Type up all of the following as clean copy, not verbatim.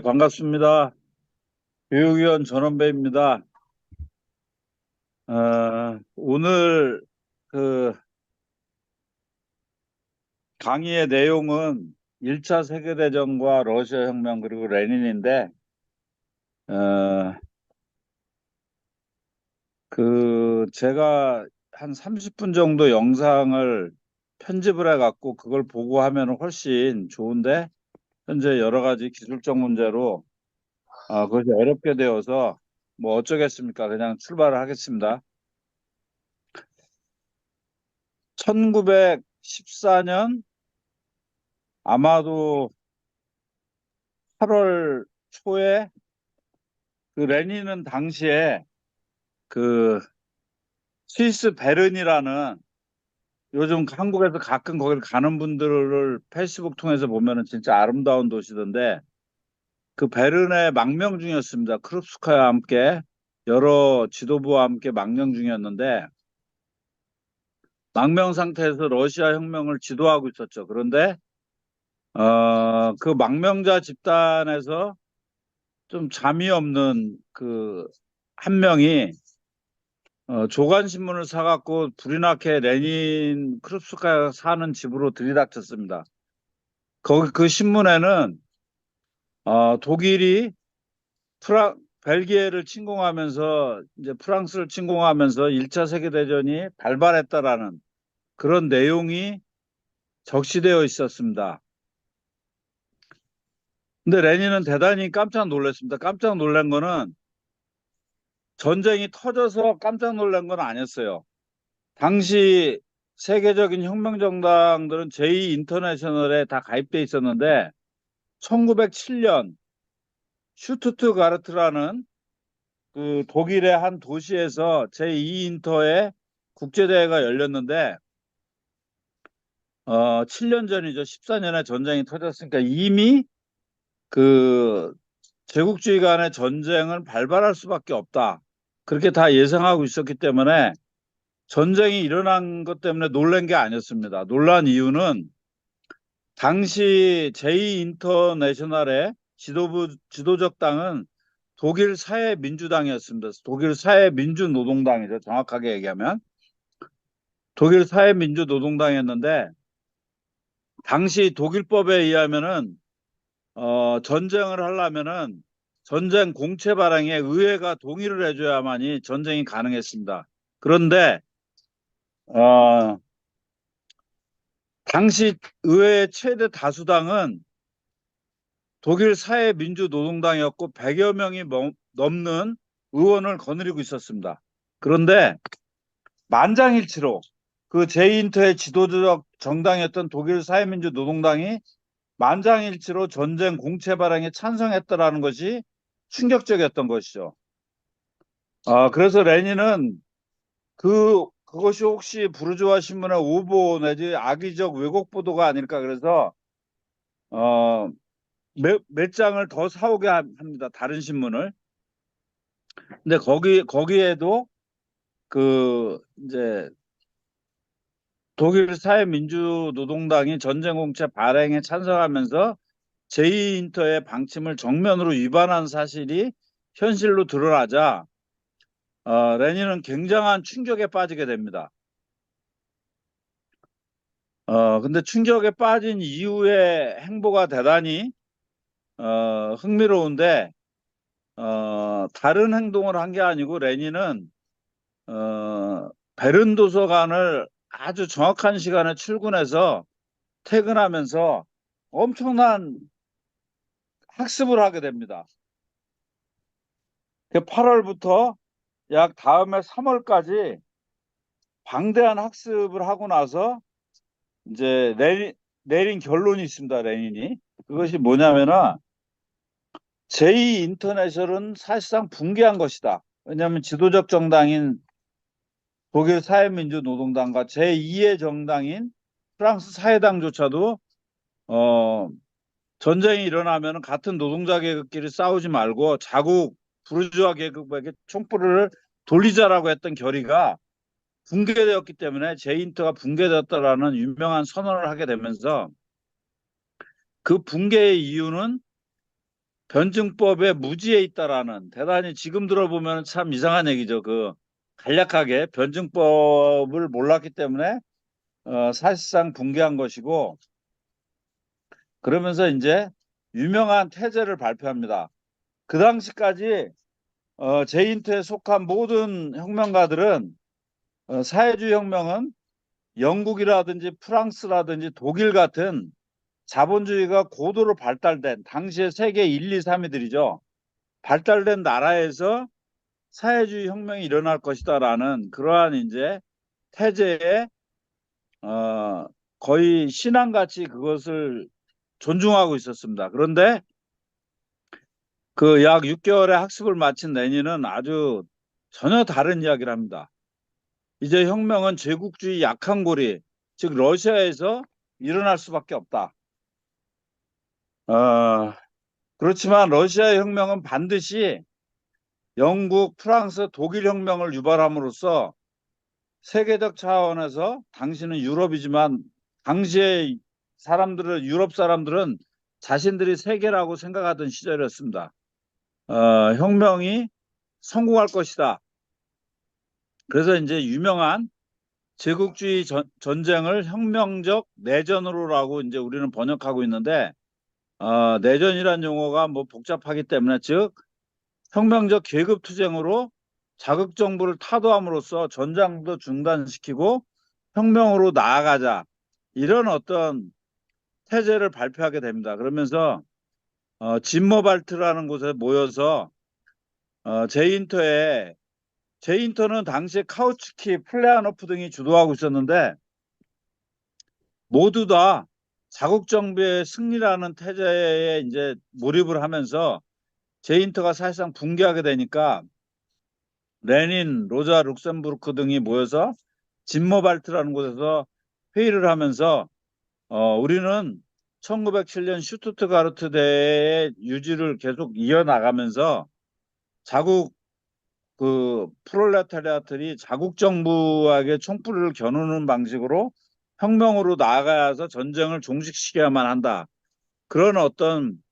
반갑습니다. 교육위원 전원배입니다. 오늘 그 강의의 내용은 1차 세계대전과 러시아 혁명 그리고 레닌인데, 어, 제가 한 30분 정도 영상을 편집을 해갖고 그걸 보고 하면 훨씬 좋은데, 현재 여러 가지 기술적 문제로 그것이 어렵게 되어서 뭐 어쩌겠습니까? 그냥 출발을 하겠습니다. 1914년 아마도 8월 초에 레닌은 당시에 그 스위스 베른이라는, 요즘 한국에서 가끔 거기를 가는 분들을 페이스북 통해서 보면은 진짜 아름다운 도시던데, 그 베른의 망명 중이었습니다. 크룹스카야와 함께 여러 지도부와 함께 망명 중이었는데, 망명 상태에서 러시아 혁명을 지도하고 있었죠. 그런데 그 망명자 집단에서 좀 잠이 없는 한 명이 조간신문을 사갖고 불이 나게 레닌 크루스카야 사는 집으로 들이닥쳤습니다. 거기 그 신문에는 독일이 벨기에를 침공하면서 이제 프랑스를 침공하면서 1차 세계대전이 발발했다라는 그런 내용이 적시되어 있었습니다. 근데 레닌은 대단히 깜짝 놀랐습니다. 깜짝 놀란 거는 전쟁이 터져서 깜짝 놀란 건 아니었어요. 당시 세계적인 혁명정당들은 제2 인터내셔널에 다 가입돼 있었는데, 1907년 슈투트가르트라는 그 독일의 한 도시에서 제2 인터의 국제대회가 열렸는데, 7년 전이죠. 14년에 전쟁이 터졌으니까 이미 그 제국주의 간의 전쟁을 발발할 수밖에 없다, 그렇게 다 예상하고 있었기 때문에 전쟁이 일어난 것 때문에 놀란 게 아니었습니다. 놀란 이유는 당시 제2인터내셔널의 지도적 당은 독일 사회민주당이었습니다. 독일 사회민주노동당이죠. 정확하게 얘기하면 독일 사회민주노동당이었는데, 당시 독일법에 의하면은 전쟁을 하려면은 전쟁 공채 발행에 의회가 동의를 해줘야만이 전쟁이 가능했습니다. 그런데 어, 당시 의회의 최대 다수당은 독일 사회민주노동당이었고 100여 명이 넘는 의원을 거느리고 있었습니다. 그런데 만장일치로 그 제2인터의 지도적 정당이었던 독일 사회민주노동당이 만장일치로 전쟁 공채 발행에 찬성했다라는 것이 충격적이었던 것이죠. 그래서 레닌은 그것이 혹시 부르주아 신문의 오보 내지 악의적 왜곡 보도가 아닐까, 그래서 어, 몇 장을 더 사오게 합니다. 다른 신문을. 근데 거기에도 이제 독일 사회민주노동당이 전쟁공채 발행에 찬성하면서 제2인터의 방침을 정면으로 위반한 사실이 현실로 드러나자 레닌은 굉장한 충격에 빠지게 됩니다. 근데 충격에 빠진 이후의 행보가 대단히 흥미로운데, 다른 행동을 한 게 아니고 레닌은 베른 도서관을 아주 정확한 시간에 출근해서 퇴근하면서 엄청난 학습을 하게 됩니다. 8월부터 약 다음해 3월까지 방대한 학습을 하고 나서 이제 내린 결론이 있습니다. 레닌이. 그것이 뭐냐면은 제2 인터내셔널은 사실상 붕괴한 것이다. 왜냐하면 지도적 정당인 독일 사회민주노동당과 제2의 정당인 프랑스 사회당조차도 어, 전쟁이 일어나면 같은 노동자 계급끼리 싸우지 말고 자국 부르주아 계급에게 촛불을 돌리자라고 했던 결의가 붕괴되었기 때문에 제2인터가 붕괴되었다라는 유명한 선언을 하게 되면서, 그 붕괴의 이유는 변증법에 무지에 있다라는 대단히 지금 들어보면 참 이상한 얘기죠. 그 간략하게 변증법을 몰랐기 때문에 사실상 붕괴한 것이고 그러면서 이제 유명한 태제를 발표합니다. 그 당시까지 제인트에 속한 모든 혁명가들은 사회주의 혁명은 영국이라든지 프랑스라든지 독일 같은 자본주의가 고도로 발달된 당시에 세계 1, 2, 3위들이죠. 발달된 나라에서 사회주의 혁명이 일어날 것이다라는 그러한 이제 태제에 어, 거의 신앙같이 그것을 존중하고 있었습니다. 그런데 그 약 6개월의 학습을 마친 레닌은 아주 전혀 다른 이야기를 합니다. 이제 혁명은 제국주의 약한 고리, 즉 러시아에서 일어날 수밖에 없다. 어, 그렇지만 러시아의 혁명은 반드시 영국, 프랑스, 독일 혁명을 유발함으로써 세계적 차원에서 당시는 유럽이지만 당시의 유럽 사람들은 자신들이 세계라고 생각하던 시절이었습니다. 혁명이 성공할 것이다. 그래서 이제 유명한 제국주의 전쟁을 혁명적 내전으로라고 이제 우리는 번역하고 있는데 내전이란 용어가 뭐 복잡하기 때문에 즉 혁명적 계급투쟁으로 자국 정부를 타도함으로써 전장도 중단시키고 혁명으로 나아가자 이런 어떤 태제를 발표하게 됩니다. 그러면서 진머발트라는 곳에 모여서 제인터는 당시에 카우츠키, 플레아노프 등이 주도하고 있었는데 모두 다 자국 정부의 승리라는 태제에 이제 몰입을 하면서 제인터가 사실상 붕괴하게 되니까 레닌, 로자 룩셈부르크 등이 모여서 진모발트라는 곳에서 회의를 하면서 우리는 1907년 슈투트가르트 대회의 유지를 계속 이어나가면서 자국 그 프롤레타리아들이 자국 정부에게 총불을 겨누는 방식으로 혁명으로 나아가서 전쟁을 종식시켜야만 한다. 그런 어떤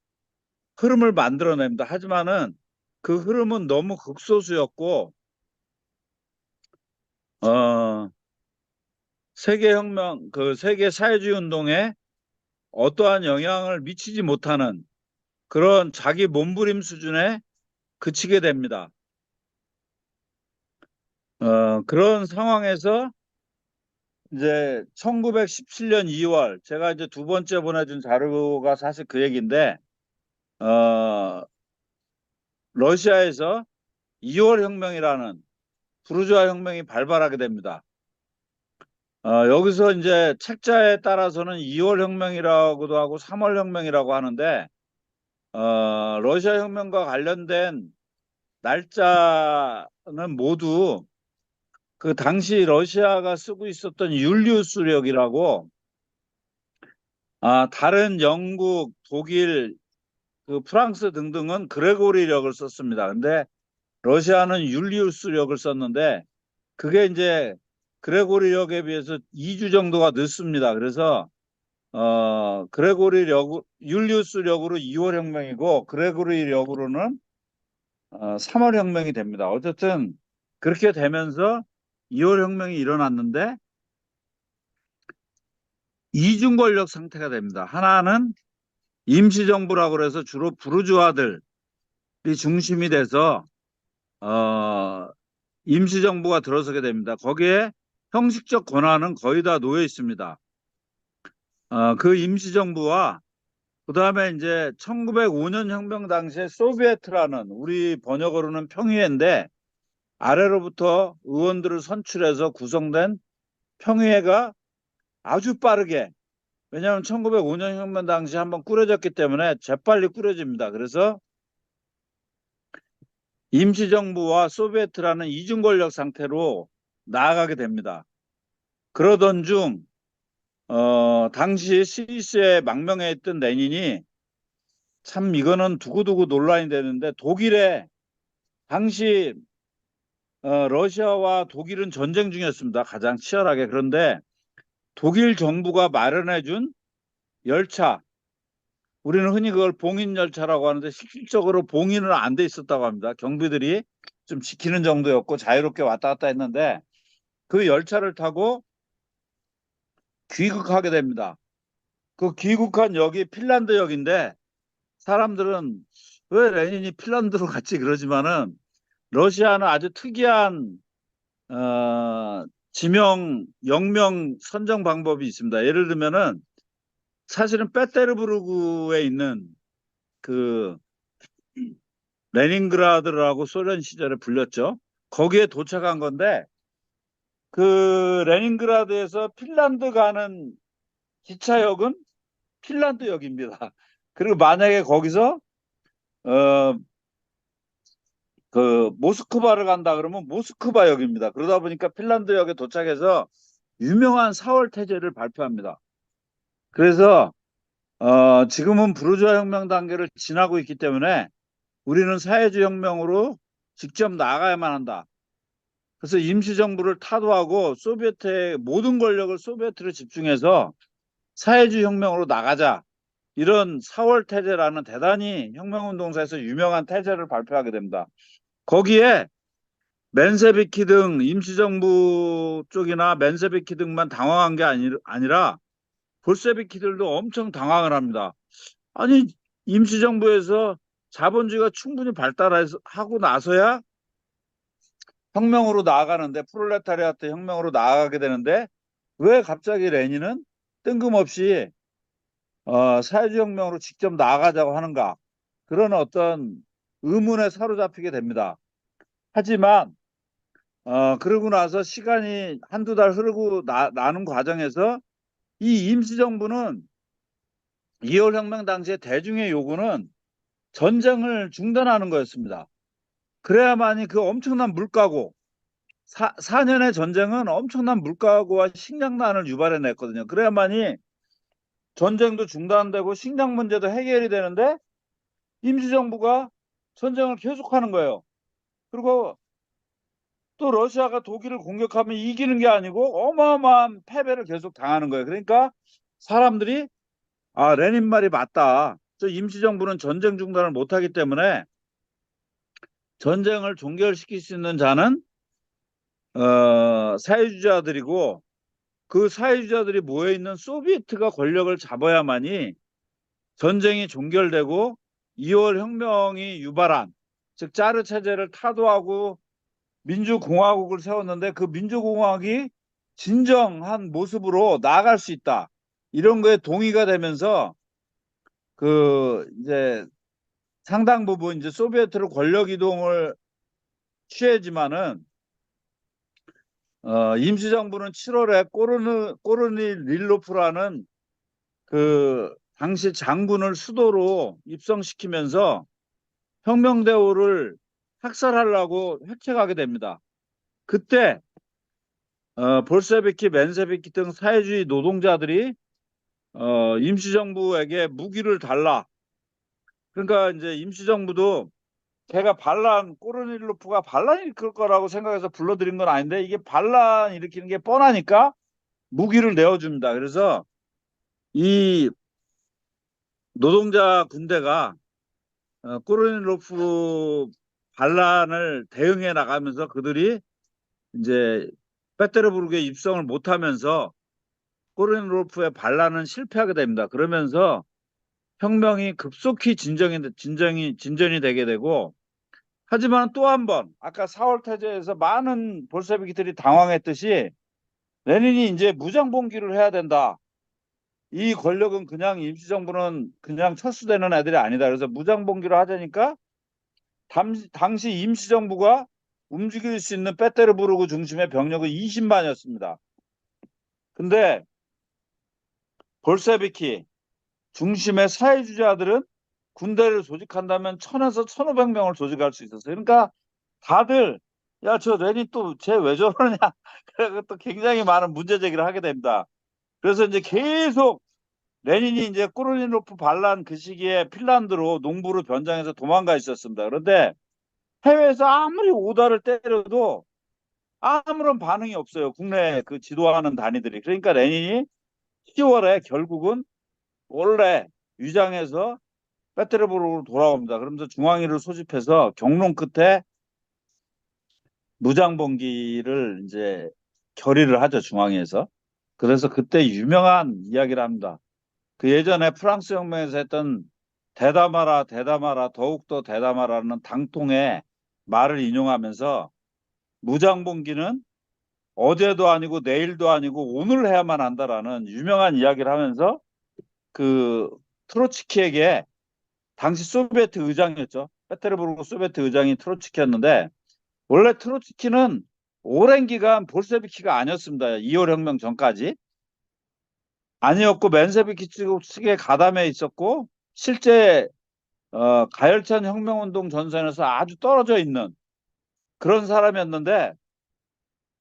흐름을 만들어냅니다. 하지만은 그 흐름은 너무 극소수였고 어, 세계혁명, 그 세계 사회주의 운동에 어떠한 영향을 미치지 못하는 그런 자기 몸부림 수준에 그치게 됩니다. 그런 상황에서 이제 1917년 2월 제가 이제 두 번째 보내준 자료가 사실 그 얘기인데 어, 러시아에서 2월 혁명이라는 부르주아 혁명이 발발하게 됩니다. 여기서 이제 책자에 따라서는 2월 혁명이라고도 하고 3월 혁명이라고 하는데 러시아 혁명과 관련된 날짜는 모두 그 당시 러시아가 쓰고 있었던 율리우스력이라고 다른 영국, 독일, 그 프랑스 등등은 그레고리력을 썼습니다. 근데 러시아는 율리우스력을 썼는데 그게 이제 그레고리력에 비해서 2주 정도가 늦습니다. 그래서 그레고리력 율리우스력으로 2월 혁명이고 그레고리력으로는 3월 혁명이 됩니다. 어쨌든 그렇게 되면서 2월 혁명이 일어났는데 이중 권력 상태가 됩니다. 하나는 임시정부라고 그래서 주로 부르주아들이 중심이 돼서 어, 임시정부가 들어서게 됩니다. 거기에 형식적 권한은 거의 다 놓여 있습니다. 그 임시정부와 그 다음에 이제 1905년 혁명 당시에 소비에트라는 우리 번역어로는 평의회인데 아래로부터 의원들을 선출해서 구성된 평의회가 아주 빠르게 왜냐하면 1905년 혁명 당시 한번 꾸려졌기 때문에 재빨리 꾸려집니다. 그래서 임시정부와 소비에트라는 이중 권력 상태로 나아가게 됩니다. 그러던 중 당시 스위스에 망명해 있던 레닌이 참 이거는 두고두고 논란이 되는데 독일에 당시 러시아와 독일은 전쟁 중이었습니다. 가장 치열하게. 그런데 독일 정부가 마련해 준 열차 우리는 흔히 그걸 봉인열차라고 하는데 실질적으로 봉인은 안 돼 있었다고 합니다. 경비들이 좀 지키는 정도였고 자유롭게 왔다 갔다 했는데 그 열차를 타고 귀국하게 됩니다. 그 귀국한 역이 핀란드역인데 사람들은 왜 레닌이 핀란드로 갔지 그러지만은 러시아는 아주 특이한 지명 영명 선정 방법이 있습니다. 예를 들면은 사실은 페테르부르크에 있는 그 레닌그라드라고 소련 시절에 불렸죠. 거기에 도착한 건데 그 레닌그라드에서 핀란드 가는 기차역은 핀란드역입니다. 그리고 만약에 거기서 어, 그 모스크바를 간다 그러면 모스크바역입니다. 그러다 보니까 핀란드역에 도착해서 유명한 4월 태제를 발표합니다. 그래서 지금은 부르주아 혁명 단계를 지나고 있기 때문에 우리는 사회주의 혁명으로 직접 나가야만 한다. 그래서 임시정부를 타도하고 소비에트의 모든 권력을 소비에트로 집중해서 사회주의 혁명으로 나가자. 이런 4월 태제라는 대단히 혁명운동사에서 유명한 태제를 발표하게 됩니다. 거기에 맨세비키 등 임시정부 쪽이나 맨세비키 등만 당황한 게 아니라 볼세비키들도 엄청 당황을 합니다. 아니 임시정부에서 자본주의가 충분히 발달하고 나서야 혁명으로 나아가는데 프롤레타리아트 혁명으로 나아가게 되는데 왜 갑자기 레닌은 뜬금없이 사회주의 혁명으로 직접 나아가자고 하는가 그런 어떤 의문에 사로잡히게 됩니다. 하지만 그러고 나서 시간이 한두 달 흐르고 나는 과정에서 이 임시정부는 2월 혁명 당시에 대중의 요구는 전쟁을 중단하는 거였습니다. 그래야만이 그 엄청난 물가고 4년의 전쟁은 엄청난 물가고와 식량난을 유발해냈거든요. 그래야만이 전쟁도 중단되고 식량 문제도 해결이 되는데 임시정부가 전쟁을 계속하는 거예요. 그리고 또 러시아가 독일을 공격하면 이기는 게 아니고 어마어마한 패배를 계속 당하는 거예요. 그러니까 사람들이 아, 레닌 말이 맞다. 저 임시정부는 전쟁 중단을 못하기 때문에 전쟁을 종결시킬 수 있는 자는 사회주의자들이고 그 사회주의자들이 모여있는 소비에트가 권력을 잡아야만이 전쟁이 종결되고 2월 혁명이 유발한 즉 짜르 체제를 타도하고 민주공화국을 세웠는데 그 민주공화국이 진정한 모습으로 나아갈 수 있다. 이런 거에 동의가 되면서 그 이제 상당 부분 이제 소비에트로 권력 이동을 취하지만은 임시정부는 7월에 꼬르니 릴로프라는 그 당시 장군을 수도로 입성시키면서 혁명대오를 학살하려고 획책하게 됩니다. 그때 볼세비키, 맨세비키 등 사회주의 노동자들이 임시정부에게 무기를 달라. 그러니까 이제 임시정부도 걔가 반란 꼬르닐로프가 반란 일으킬 거라고 생각해서 불러들인 건 아닌데 이게 반란 일으키는 게 뻔하니까 무기를 내어줍니다. 그래서 이 노동자 군대가 꼬르닐로프 반란을 대응해 나가면서 그들이 이제 페테르부르크에 입성을 못하면서 꼬르닐로프의 반란은 실패하게 됩니다. 그러면서 혁명이 급속히 진전이 되게 되고 하지만 또 한 번 아까 4월 태제에서 많은 볼세비키들이 당황했듯이 레닌이 이제 무장봉기를 해야 된다. 이 권력은 그냥 임시정부는 그냥 철수되는 애들이 아니다. 그래서 무장봉기를 하자니까 당시 임시정부가 움직일 수 있는 페테르부르크 중심의 병력은 20만이었습니다. 근데 볼세비키 중심의 사회주의자들은 군대를 조직한다면 1000에서 1500명을 조직할 수 있었어요. 그러니까 다들 야, 저 레닌 또 쟤 왜 저러냐. 그래서 또 굉장히 많은 문제 제기를 하게 됩니다. 그래서 이제 계속 레닌이 이제 꾸르니노프 반란 그 시기에 핀란드로 농부로 변장해서 도망가 있었습니다. 그런데 해외에서 아무리 오다를 때려도 아무런 반응이 없어요. 국내 그 지도하는 단위들이. 그러니까 레닌이 10월에 결국은 원래 위장해서 페테르부르크로 돌아옵니다. 그러면서 중앙위를 소집해서 경론 끝에 무장봉기를 이제 결의를 하죠, 중앙위에서. 그래서 그때 유명한 이야기를 합니다. 그 예전에 프랑스 혁명에서 했던 대담하라, 대담하라, 더욱더 대담하라는 당통의 말을 인용하면서 무장봉기는 어제도 아니고 내일도 아니고 오늘 해야만 한다라는 유명한 이야기를 하면서 그 트로츠키에게 당시 소비에트 의장이었죠. 페테르부르크 소비에트 의장이 트로츠키였는데 원래 트로츠키는 오랜 기간 볼셰비키가 아니었습니다. 2월 혁명 전까지. 아니었고 맨세비키 측에 가담해 있었고 실제 가열찬 혁명운동 전선에서 아주 떨어져 있는 그런 사람이었는데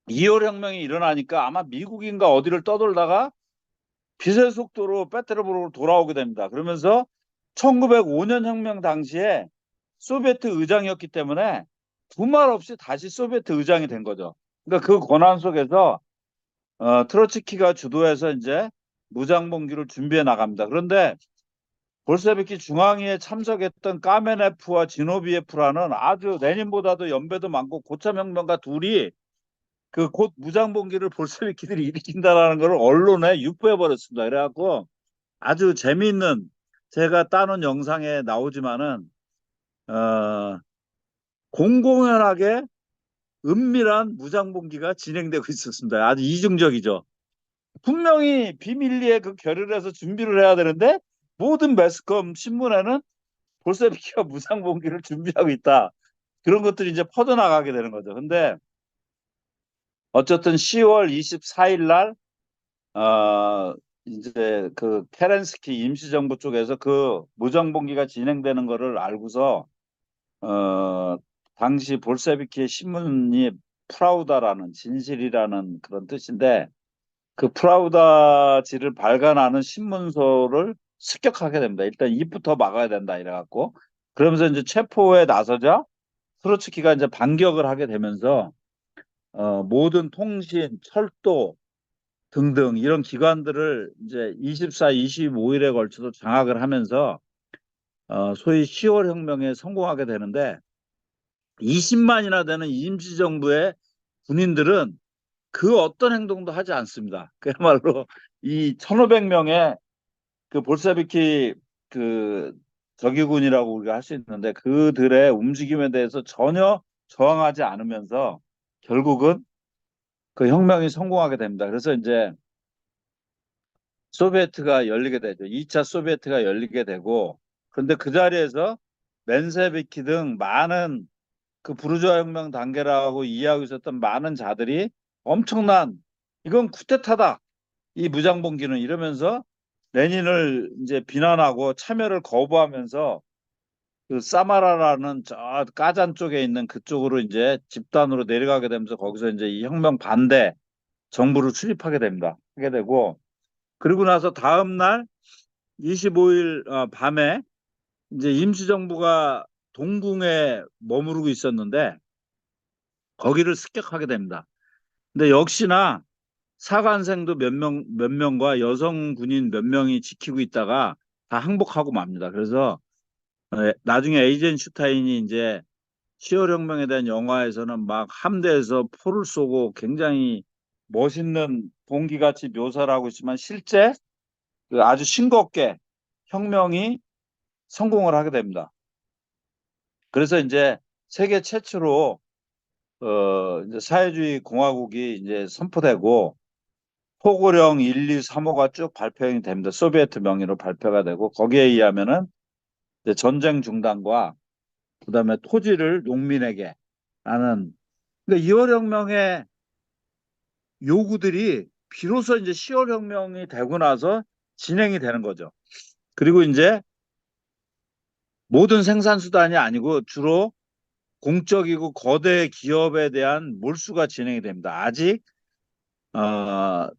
2월 혁명이 일어나니까 아마 미국인가 어디를 떠돌다가 빛의 속도로 페테르부르크로 돌아오게 됩니다. 그러면서 1905년 혁명 당시에 소비에트 의장이었기 때문에 두말 없이 다시 소비에트 의장이 된 거죠. 그러니까 그 권한 속에서 트로츠키가 주도해서 이제 무장봉기를 준비해 나갑니다. 그런데 볼셰비키 중앙위에 참석했던 까메네프와 지노비에프라는 아주 레닌보다도 연배도 많고 고참혁명가 둘이 그 곧 무장봉기를 볼셰비키들이 일으킨다라는 걸 언론에 유포해 버렸습니다. 그래갖고 아주 재미있는 제가 따놓은 영상에 나오지만은 어, 공공연하게 은밀한 무장봉기가 진행되고 있었습니다. 아주 이중적이죠. 분명히 비밀리에 그 결의를 해서 준비를 해야 되는데 모든 매스컴 신문에는 볼셰비키가 무장봉기를 준비하고 있다. 그런 것들이 이제 퍼져나가게 되는 거죠. 근데 어쨌든 10월 24일 날 이제 그 케렌스키 임시정부 쪽에서 그 무장봉기가 진행되는 거를 알고서 어, 당시 볼셰비키의 신문이 프라우다라는 진실이라는 그런 뜻인데 그 프라우다지를 발간하는 신문소를 습격하게 됩니다. 일단 입부터 막아야 된다 이래갖고 그러면서 이제 체포에 나서자 트로츠키가 이제 반격을 하게 되면서 모든 통신, 철도 등등 이런 기관들을 이제 24, 25일에 걸쳐서 장악을 하면서 소위 10월 혁명에 성공하게 되는데 20만이나 되는 임시정부의 군인들은 그 어떤 행동도 하지 않습니다. 그야말로 이 1,500명의 그 볼셰비키 그 적위군이라고 우리가 할 수 있는데 그들의 움직임에 대해서 전혀 저항하지 않으면서 결국은 그 혁명이 성공하게 됩니다. 그래서 이제 소비에트가 열리게 되죠. 2차 소비에트가 열리게 되고 그런데 그 자리에서 맨세비키 등 많은 그 부르주아 혁명 단계라고 이해하고 있었던 많은 자들이 엄청난 이건 쿠데타다. 이 무장봉기는 이러면서 레닌을 이제 비난하고 참여를 거부하면서 그 사마라라는 저 까잔 쪽에 있는 그쪽으로 이제 집단으로 내려가게 되면서 거기서 이제 이 혁명 반대 정부를 수립하게 됩니다. 하게 되고 그리고 나서 다음 날 25일 밤에 이제 임시정부가 동궁에 머무르고 있었는데 거기를 습격하게 됩니다. 근데 역시나 사관생도 몇 명과 여성 군인 몇 명이 지키고 있다가 다 항복하고 맙니다. 그래서 나중에 에이젠슈타인이 이제 10월 혁명에 대한 영화에서는 막 함대에서 포를 쏘고 굉장히 멋있는 봉기같이 묘사를 하고 있지만 실제 그 아주 싱겁게 혁명이 성공을 하게 됩니다. 그래서 이제 세계 최초로 이제 사회주의 공화국이 이제 선포되고 포고령 1, 2, 3호가 쭉 발표가 됩니다. 소비에트 명의로 발표가 되고 거기에 의하면은 이제 전쟁 중단과 그다음에 토지를 농민에게 하는 그러니까 2월 혁명의 요구들이 비로소 이제 10월 혁명이 되고 나서 진행이 되는 거죠. 그리고 이제 모든 생산 수단이 아니고 주로 공적이고 거대 기업에 대한 몰수가 진행이 됩니다. 아직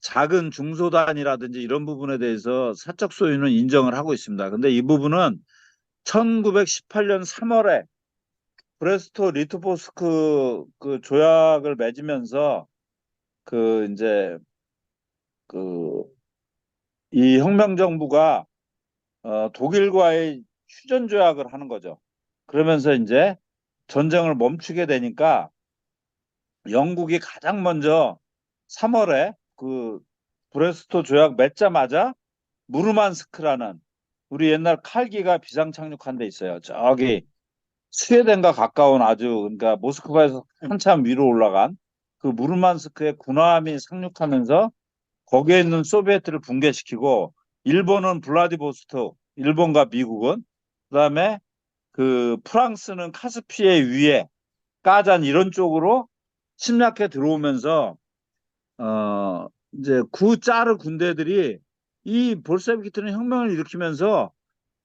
작은 중소단이라든지 이런 부분에 대해서 사적 소유는 인정을 하고 있습니다. 근데 이 부분은 1918년 3월에 브레스토 리토포스크 그 조약을 맺으면서 그 이제 그 이 혁명 정부가 독일과의 휴전 조약을 하는 거죠. 그러면서 이제 전쟁을 멈추게 되니까 영국이 가장 먼저 3월에 그 브레스토 조약 맺자마자 무르만스크라는 우리 옛날 칼기가 비상 착륙한 데 있어요. 저기 스웨덴과 가까운 아주 그러니까 모스크바에서 한참 위로 올라간 그 무르만스크에 군함이 상륙하면서 거기에 있는 소비에트를 붕괴시키고 일본은 블라디보스토크, 일본과 미국은 그다음에 그 프랑스는 카스피해 위에 까잔 이런 쪽으로 침략해 들어오면서 어 이제 구짜르 군대들이 이 볼셰비키들은 혁명을 일으키면서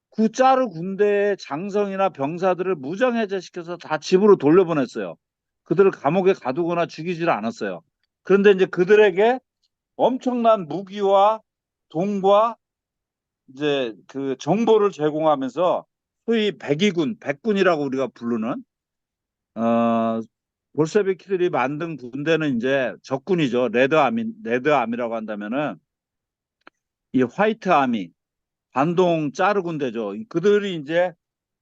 구짜르 군대의 장성이나 병사들을 무장해제시켜서 다 집으로 돌려보냈어요. 그들을 감옥에 가두거나 죽이지를 않았어요. 그런데 이제 그들에게 엄청난 무기와 돈과 이제 그 정보를 제공하면서 소위 백의군, 백군이라고 우리가 부르는 어 볼셰비키들이 만든 군대는 이제 적군이죠. 레드아미라고 한다면은 이 화이트 아미, 반동 짜르 군대죠. 그들이 이제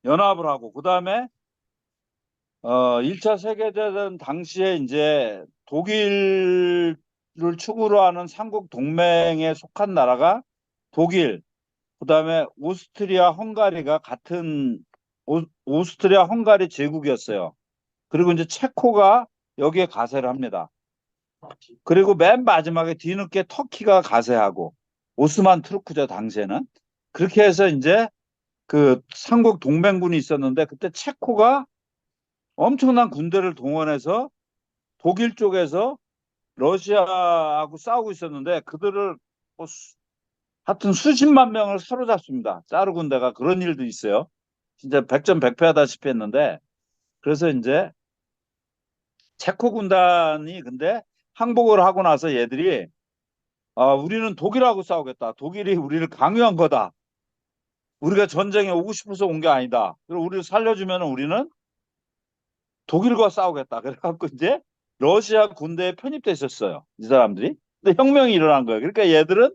연합을 하고 그다음에 1차 세계대전 당시에 이제 독일을 축으로 하는 삼국 동맹에 속한 나라가 독일, 그다음에 오스트리아, 헝가리가 같은 오스트리아, 헝가리 제국이었어요. 그리고 이제 체코가 여기에 가세를 합니다. 그리고 맨 마지막에 뒤늦게 터키가 가세하고 오스만 투르크죠, 당시에는. 그렇게 해서 이제 그 삼국 동맹군이 있었는데 그때 체코가 엄청난 군대를 동원해서 독일 쪽에서 러시아하고 싸우고 있었는데 그들을 뭐 하여튼 수십만 명을 사로잡습니다. 짜르 군대가 그런 일도 있어요. 진짜 백전백패하다시피 했는데 그래서 이제 체코 군단이 근데 항복을 하고 나서 얘들이 우리는 독일하고 싸우겠다. 독일이 우리를 강요한 거다. 우리가 전쟁에 오고 싶어서 온 게 아니다. 그리고 우리를 살려주면 우리는 독일과 싸우겠다. 그래갖고 이제 러시아 군대에 편입됐었어요. 이 사람들이. 근데 혁명이 일어난 거예요. 그러니까 얘들은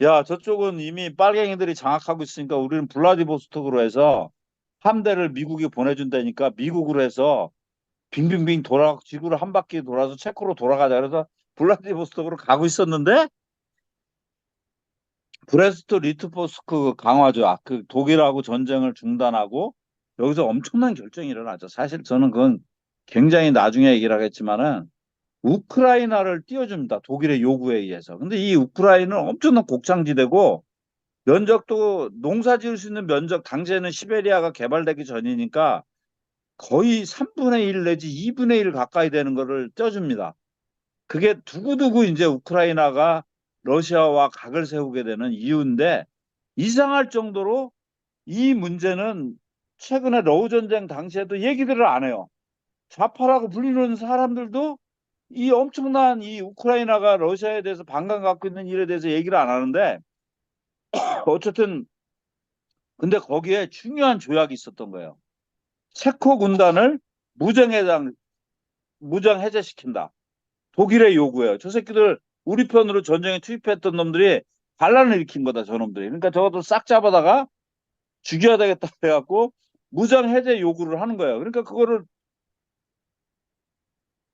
야, 저쪽은 이미 빨갱이들이 장악하고 있으니까 우리는 블라디보스토크로 해서 함대를 미국이 보내준다니까 미국으로 해서 빙빙빙 지구를 한 바퀴 돌아서 체코로 돌아가자. 그래서 블라디보스토크로 가고 있었는데 브레스트 리트포스크 강화죠. 그 독일하고 전쟁을 중단하고 여기서 엄청난 결정이 일어나죠. 사실 저는 그건 굉장히 나중에 얘기를 하겠지만은 우크라이나를 띄워줍니다. 독일의 요구에 의해서. 근데 이 우크라이나는 엄청난 곡창지대고 면적도 농사 지을 수 있는 면적 당시에는 시베리아가 개발되기 전이니까 거의 3분의 1 내지 2분의 1 가까이 되는 거를 떼줍니다. 그게 두고두고 이제 우크라이나가 러시아와 각을 세우게 되는 이유인데 이상할 정도로 이 문제는 최근에 러우 전쟁 당시에도 얘기들을 안 해요. 좌파라고 불리는 사람들도 이 엄청난 이 우크라이나가 러시아에 대해서 반감 갖고 있는 일에 대해서 얘기를 안 하는데 어쨌든 근데 거기에 중요한 조약이 있었던 거예요. 체코 군단을 무장해장 무장해제시킨다. 독일의 요구예요. 저 새끼들 우리 편으로 전쟁에 투입했던 놈들이 반란을 일으킨 거다, 저놈들이. 그러니까 저것도 싹 잡아다가 죽여야 되겠다 해갖고 무장해제 요구를 하는 거예요. 그러니까 그거를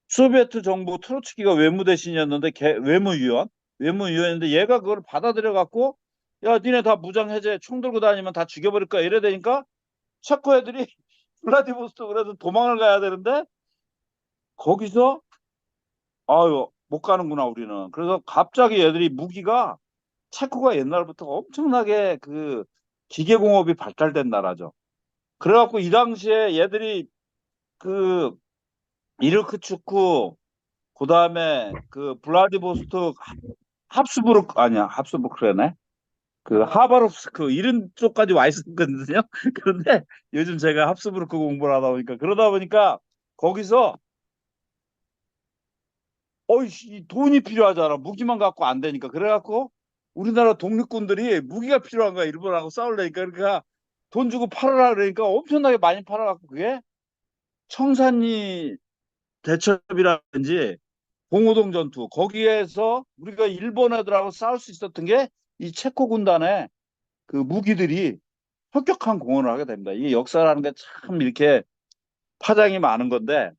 소비에트 정부 트로츠키가 외무대신이었는데 외무위원인데 얘가 그걸 받아들여 갖고 야 니네 다 무장해제 총 들고 다니면 다 죽여버릴 거야 이래 되니까 체코 애들이 블라디보스토크 그래서 도망을 가야 되는데 거기서 아유 못 가는구나 우리는. 그래서 갑자기 얘들이 무기가 체코가 옛날부터 엄청나게 그 기계공업이 발달된 나라죠. 그래갖고 이 당시에 얘들이 그 이르크츠크 그다음에 그 블라디보스토크 합스부르크 아니야 합스부르크네 그 하바rov스크 이런 쪽까지 와 있었거든요. 그런데 요즘 제가 합스부르크 공부를 하다 보니까 그러다 보니까 거기서 어이 돈이 필요하잖아. 무기만 갖고 안 되니까. 그래갖고 우리나라 독립군들이 무기가 필요한 거야. 일본하고 싸우려니까. 그러니까 돈 주고 팔아라 그러니까 엄청나게 많이 팔아갖고 그게 청산리 대첩이라든지 봉오동 전투 거기에서 우리가 일본 애들하고 싸울 수 있었던 게 이 체코 군단에 그 무기들이 혁혁한 공헌을 하게 됩니다. 이게 역사라는 게 참 이렇게 파장이 많은 건데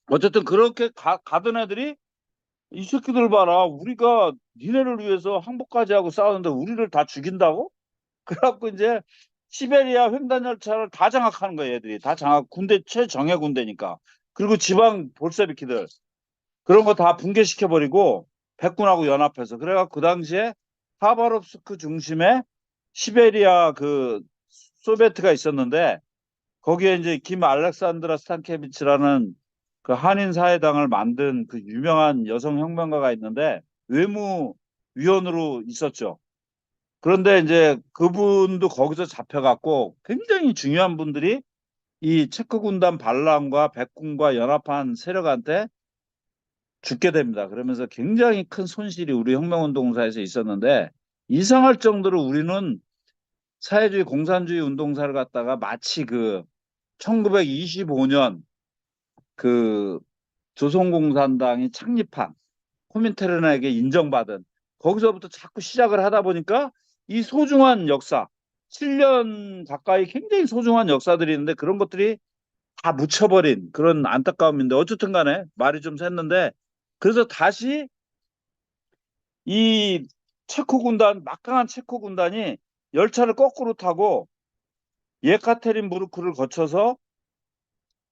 어쨌든 그렇게 가던 애들이 이 새끼들 봐라. 우리가 니네를 위해서 항복까지 하고 싸우는데 우리를 다 죽인다고? 그래갖고 이제 시베리아 횡단 열차를 다 장악하는 거예요, 얘들이. 다 장악, 군대, 최정예 군대니까. 그리고 지방 볼세비키들. 그런 거 다 붕괴시켜버리고 백군하고 연합해서. 그래갖고 그 당시에 하바롭스크 중심에 시베리아 그 소비에트가 있었는데 거기에 이제 김 알렉산드라 스탄케비치라는 그 한인 사회당을 만든 그 유명한 여성 혁명가가 있는데 외무위원으로 있었죠. 그런데 이제 그분도 거기서 잡혀갖고 굉장히 중요한 분들이 이 체코 군단 반란과 백군과 연합한 세력한테 죽게 됩니다. 그러면서 굉장히 큰 손실이 우리 혁명운동사에서 있었는데 이상할 정도로 우리는 사회주의 공산주의 운동사를 갖다가 마치 그 1925년 그 조선공산당이 창립한 코민테르나에게 인정받은 거기서부터 자꾸 시작을 하다 보니까 이 소중한 역사 7년 가까이 굉장히 소중한 역사들이 있는데 그런 것들이 다 묻혀버린 그런 안타까움인데 어쨌든 간에 말이 좀 샜는데 그래서 다시 이 체코 군단 막강한 체코 군단이 열차를 거꾸로 타고 예카테린부르크를 거쳐서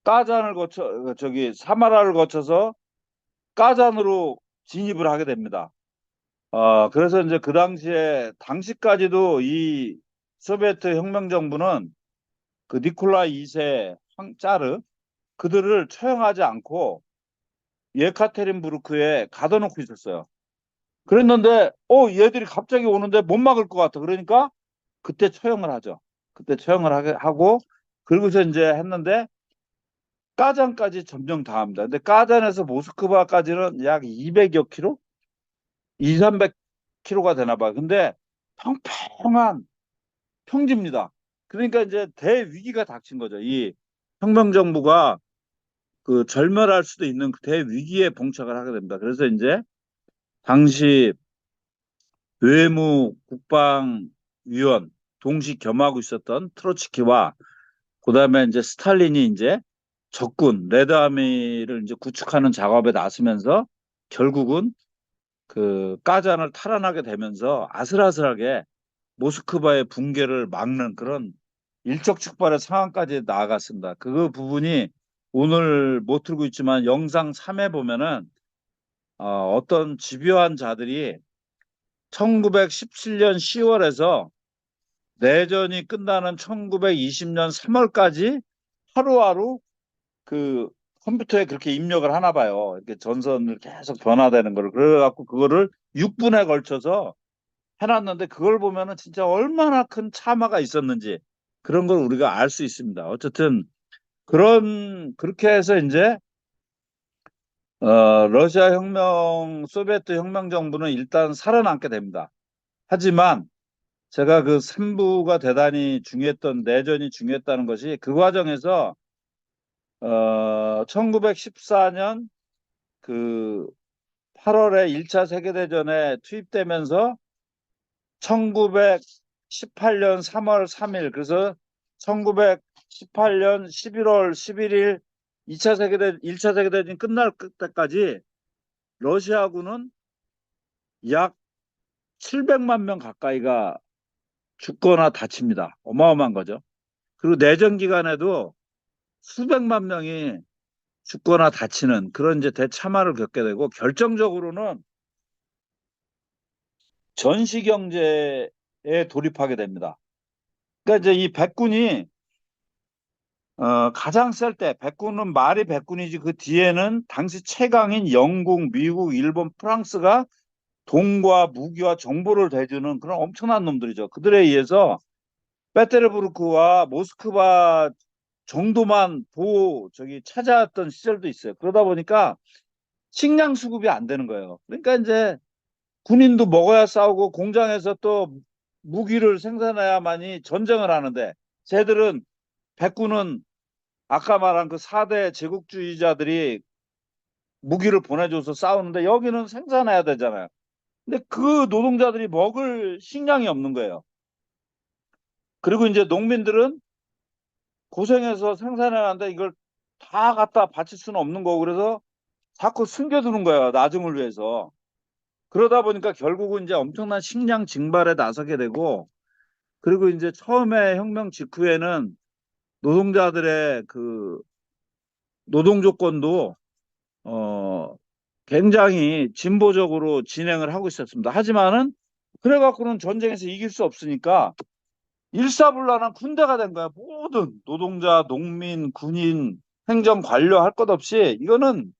까잔을 거쳐 저기 사마라를 거쳐서 까잔으로 진입을 하게 됩니다. 그래서 이제 그 당시에 당시까지도 이 소비에트 혁명정부는 그 니콜라이 2세 짜르 그들을 처형하지 않고 예카테린부르크에 가둬놓고 있었어요. 그랬는데 얘들이 갑자기 오는데 못 막을 것 같아. 그러니까 그때 처형을 하죠. 그때 처형을 하고 그러고서 이제 했는데 까잔까지 점령당합니다. 근데 까잔에서 모스크바까지는 약 200여 킬로? 2, 300킬로가 되나 봐요. 근데 평평한 평지입니다. 그러니까 이제 대위기가 닥친 거죠. 이 혁명정부가 그 절멸할 수도 있는 그 대위기에 봉착을 하게 됩니다. 그래서 이제 당시 외무 국방위원 동시 겸하고 있었던 트로츠키와 그다음에 이제 스탈린이 이제 적군 레드아미를 이제 구축하는 작업에 나서면서 결국은 그 까잔을 탈환하게 되면서 아슬아슬하게 모스크바의 붕괴를 막는 그런 일촉즉발의 상황까지 나아갔습니다. 그 부분이 오늘 못 들고 있지만 영상 3에 보면은 어떤 집요한 자들이 1917년 10월에서 내전이 끝나는 1920년 3월까지 하루하루 그 컴퓨터에 그렇게 입력을 하나 봐요. 이렇게 전선을 계속 변화되는 거를. 그래갖고 그거를 6분에 걸쳐서 해놨는데 그걸 보면은 진짜 얼마나 큰 참화가 있었는지 그런 걸 우리가 알 수 있습니다. 어쨌든 그렇게 해서 이제 러시아 혁명, 소비에트 혁명 정부는 일단 살아남게 됩니다. 하지만 제가 그 3부가 대단히 중요했던 내전이 중요했다는 것이 그 과정에서 1914년 그 8월에 1차 세계대전에 투입되면서 1918년 3월 3일 그래서 1918년 11월 11일 1차 세계대전이 끝날 때까지 러시아군은 약 700만 명 가까이가 죽거나 다칩니다. 어마어마한 거죠. 그리고 내전 기간에도 수백만 명이 죽거나 다치는 그런 이제 대참화를 겪게 되고 결정적으로는 전시 경제에 돌입하게 됩니다. 그러니까 이제 이 백군이 가장 셀 때 백군은 말이 백군이지 그 뒤에는 당시 최강인 영국, 미국, 일본, 프랑스가 돈과 무기와 정보를 대주는 그런 엄청난 놈들이죠. 그들에 의해서 페테르부르크와 모스크바 정도만 찾아왔던 시절도 있어요. 그러다 보니까 식량 수급이 안 되는 거예요. 그러니까 이제 군인도 먹어야 싸우고 공장에서 또 무기를 생산해야만이 전쟁을 하는데 쟤들은 백군은 아까 말한 그 4대 제국주의자들이 무기를 보내줘서 싸우는데 여기는 생산해야 되잖아요. 근데 그 노동자들이 먹을 식량이 없는 거예요. 그리고 이제 농민들은 고생해서 생산해놨는데 이걸 다 갖다 바칠 수는 없는 거고 그래서 자꾸 숨겨두는 거야. 나중을 위해서. 그러다 보니까 결국은 이제 엄청난 식량 증발에 나서게 되고 그리고 이제 처음에 혁명 직후에는 노동자들의 그 노동 조건도 어 굉장히 진보적으로 진행을 하고 있었습니다. 하지만은 그래갖고는 전쟁에서 이길 수 없으니까 일사불란한 군대가 된 거야. 모든 노동자, 농민, 군인, 행정 관료 할 것 없이 이거는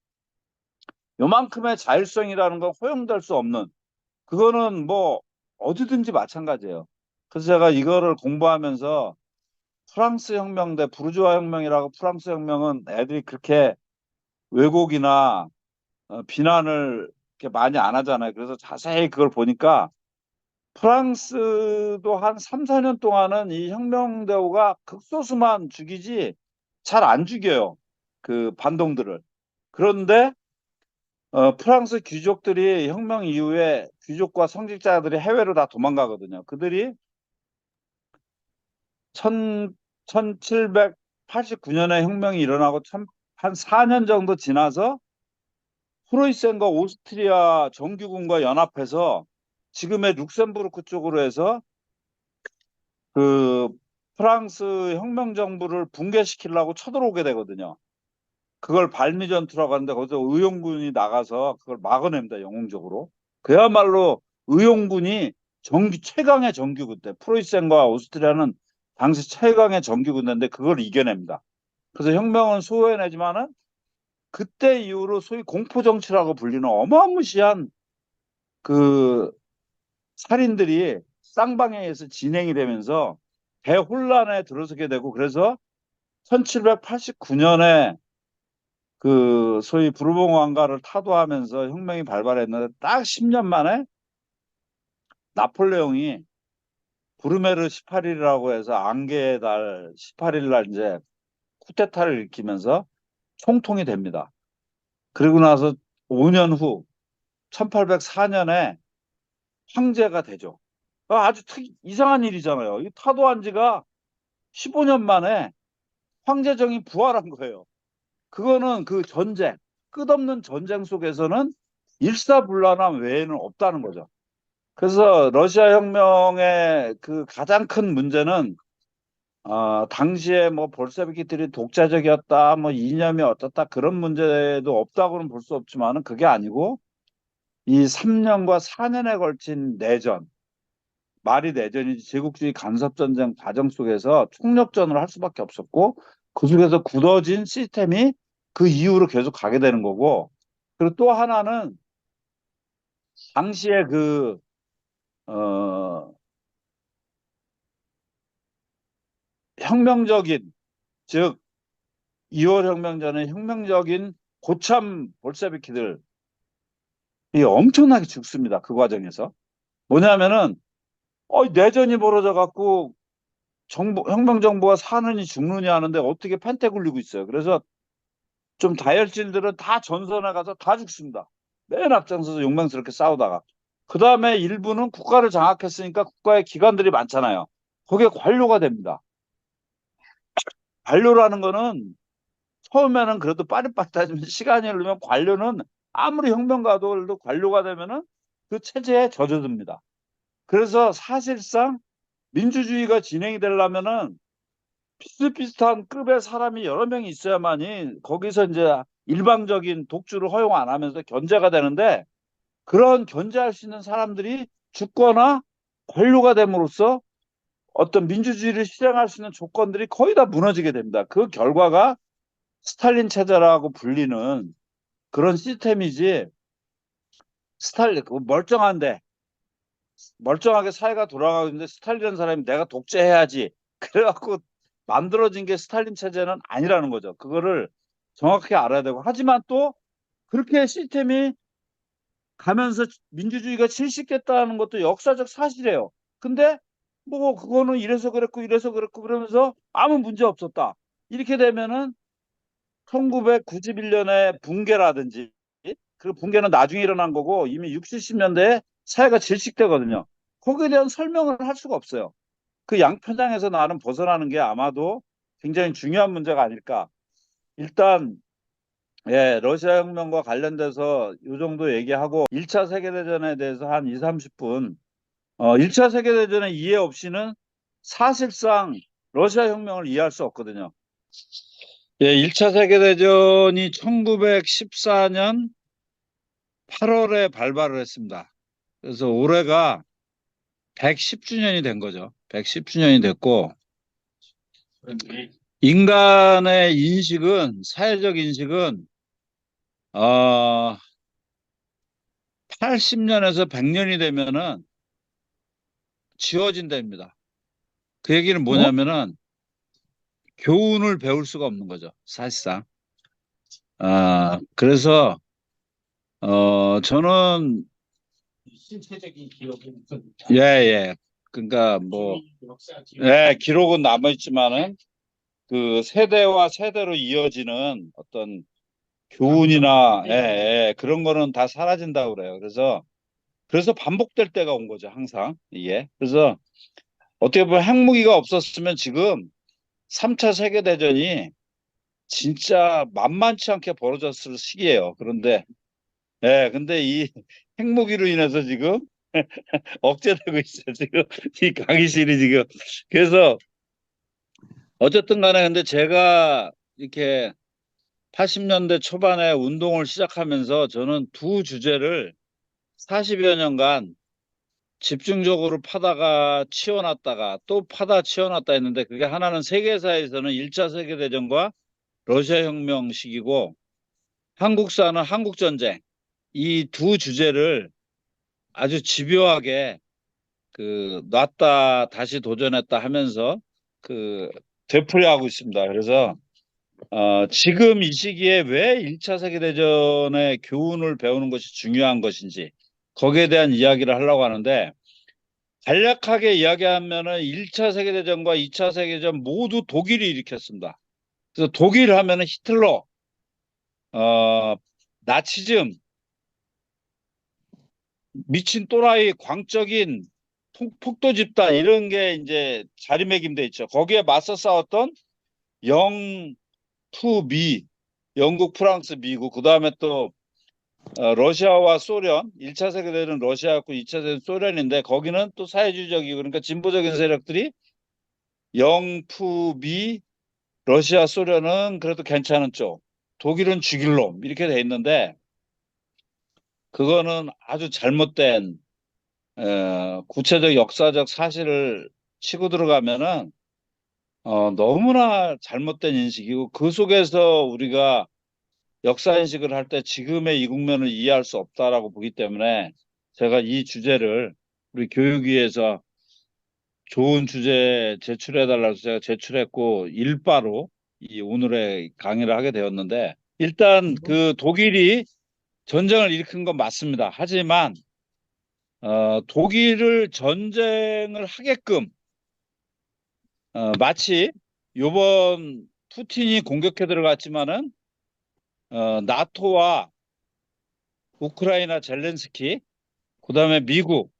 요만큼의 자율성이라는 건 허용될 수 없는 그거는 뭐 어디든지 마찬가지예요. 그래서 제가 이거를 공부하면서 프랑스 혁명 대 부르주아 혁명이라고 프랑스 혁명은 애들이 그렇게 왜곡이나 비난을 이렇게 많이 안 하잖아요. 그래서 자세히 그걸 보니까 프랑스도 한 3, 4년 동안은 이 혁명대오가 극소수만 죽이지 잘 안 죽여요. 그 반동들을. 그런데 프랑스 귀족들이 혁명 이후에 귀족과 성직자들이 해외로 다 도망가거든요. 그들이 1789년에 혁명이 일어나고 한 4년 정도 지나서 프로이센과 오스트리아 정규군과 연합해서 지금의 룩셈부르크 쪽으로 해서 그 프랑스 혁명 정부를 붕괴시키려고 쳐들어오게 되거든요. 그걸 발미 전투라고 하는데 거기서 의용군이 나가서 그걸 막아냅니다. 영웅적으로. 그야말로 의용군이 최강의 정규군대. 프로이센과 오스트리아는 당시 최강의 정규군대인데 그걸 이겨냅니다. 그래서 혁명은 소요해내지만은 그때 이후로 소위 공포정치라고 불리는 어마무시한 그 살인들이 쌍방향에서 진행이 되면서 대혼란에 들어서게 되고 그래서 1789년에 그 소위 부르봉 왕가를 타도하면서 혁명이 발발했는데 딱 10년 만에 나폴레옹이 부르메르 18일이라고 해서 안개의 달 18일 날 이제 쿠데타를 일으키면서 총통이 됩니다. 그리고 나서 5년 후 1804년에 황제가 되죠. 아주 이상한 일이잖아요. 이 타도한 지가 15년 만에 황제정이 부활한 거예요. 그거는 그 전쟁, 끝없는 전쟁 속에서는 일사불란함 외에는 없다는 거죠. 그래서 러시아 혁명의 그 가장 큰 문제는 당시에 뭐 볼셰비키들이 독자적이었다, 뭐 이념이 어떻다 그런 문제도 없다고는 볼 수 없지만은 그게 아니고 이 3년과 4년에 걸친 내전, 말이 내전이지 제국주의 간섭전쟁 과정 속에서 총력전을 할 수밖에 없었고 그 속에서 굳어진 시스템이 그 이후로 계속 가게 되는 거고 그리고 또 하나는 당시에 어, 혁명적인 즉 2월 혁명 전에 혁명적인 고참 볼셰비키들이 엄청나게 죽습니다. 그 과정에서 뭐냐면은 내전이 벌어져 갖고 혁명 정부가 사느니 죽느냐 하는데 어떻게 판때 굴리고 있어요. 그래서 좀 다혈질들은 다 전선에 가서 다 죽습니다. 맨 앞장서서 용맹스럽게 싸우다가. 그 다음에 일부는 국가를 장악했으니까 국가의 기관들이 많잖아요. 거기에 관료가 됩니다. 관료라는 거는 처음에는 그래도 빠릿빠릿 하지만 시간이 흐르면 관료는 아무리 혁명가들도 관료가 되면은 그 체제에 젖어듭니다. 그래서 사실상 민주주의가 진행이 되려면은 비슷비슷한 급의 사람이 여러 명이 있어야만이 거기서 이제 일방적인 독주를 허용 안 하면서 견제가 되는데 그런 견제할 수 있는 사람들이 죽거나 관료가 됨으로써 어떤 민주주의를 실행할 수 있는 조건들이 거의 다 무너지게 됩니다. 그 결과가 스탈린 체제라고 불리는 그런 시스템이지 스탈린 멀쩡한데 멀쩡하게 사회가 돌아가고 있는데 스탈린이라는 사람이 내가 독재해야지 그래갖고 만들어진 게 스탈린 체제는 아니라는 거죠. 그거를 정확히 알아야 되고 하지만 또 그렇게 시스템이 가면서 민주주의가 실시했다는 것도 역사적 사실이에요. 근데 뭐 그거는 이래서 그랬고 이래서 그랬고 그러면서 아무 문제 없었다. 이렇게 되면은 1991년에 붕괴라든지 그 붕괴는 나중에 일어난 거고 이미 60, 70년대에 사회가 질식되거든요. 거기에 대한 설명을 할 수가 없어요. 그 양편장에서 나는 벗어나는 게 아마도 굉장히 중요한 문제가 아닐까. 일단 예, 러시아 혁명과 관련돼서 이 정도 얘기하고 1차 세계대전에 대해서 한 2, 30분 1차 세계대전의 이해 없이는 사실상 러시아 혁명을 이해할 수 없거든요. 예, 1차 세계대전이 1914년 8월에 발발을 했습니다. 그래서 올해가 110주년이 된 거죠. 110주년이 됐고, 인간의 인식은, 사회적 인식은, 80년에서 100년이 되면은 지워진답니다. 그 얘기는 뭐냐면은, 교훈을 배울 수가 없는 거죠. 사실상. 그래서, 저는, 신체적인 기억은 예, 예. 그러니까 뭐, 예, 기록은 남아있지만은, 그 세대와 세대로 이어지는 어떤 교훈이나 예, 예, 그런 거는 다 사라진다고 그래요. 그래서 반복될 때가 온 거죠, 항상 이게. 그래서 어떻게 보면 핵무기가 없었으면 지금 3차 세계대전이 진짜 만만치 않게 벌어졌을 시기예요. 근데 이 핵무기로 인해서 지금 억제되고 있어요. 지금 이 강의실이 지금. 그래서 어쨌든 간에 근데 제가 이렇게 80년대 초반에 운동을 시작하면서 저는 두 주제를 40여 년간 집중적으로 파다가 치워놨다가 또 파다 치워놨다 했는데 그게 하나는 세계사에서는 1차 세계대전과 러시아 혁명 시기고 한국사는 한국전쟁 이 두 주제를 아주 집요하게 그 놨다 다시 도전했다 하면서 그 되풀이하고 있습니다. 그래서 지금 이 시기에 왜 1차 세계대전의 교훈을 배우는 것이 중요한 것인지 거기에 대한 이야기를 하려고 하는데 간략하게 이야기하면은 1차 세계대전과 2차 세계대전 모두 독일이 일으켰습니다. 그래서 독일 하면은 히틀러, 어, 나치즘, 미친 또라이, 광적인 폭도 집단 이런 게 이제 자리매김돼 있죠. 거기에 맞서 싸웠던 영, 투, 미, 영국, 프랑스, 미국, 그 다음에 또 러시아와 소련, 1차 세계대전은 러시아였고 2차 세계대전 소련인데 거기는 또 사회주의적이고 그러니까 진보적인 세력들이 영푸미 러시아 소련은 그래도 괜찮은 쪽 독일은 죽일 놈 이렇게 돼 있는데 그거는 아주 잘못된 구체적 역사적 사실을 치고 들어가면은 너무나 잘못된 인식이고 그 속에서 우리가 역사 인식을 할 때 지금의 이 국면을 이해할 수 없다라고 보기 때문에 제가 이 주제를 우리 교육위에서 좋은 주제 제출해달라고 해서 제가 제출했고 일바로 이 오늘의 강의를 하게 되었는데 일단 그 독일이 전쟁을 일으킨 건 맞습니다. 하지만 독일을 전쟁을 하게끔 마치 요번 푸틴이 공격해 들어갔지만은 나토와 우크라이나 젤렌스키 그다음에 미국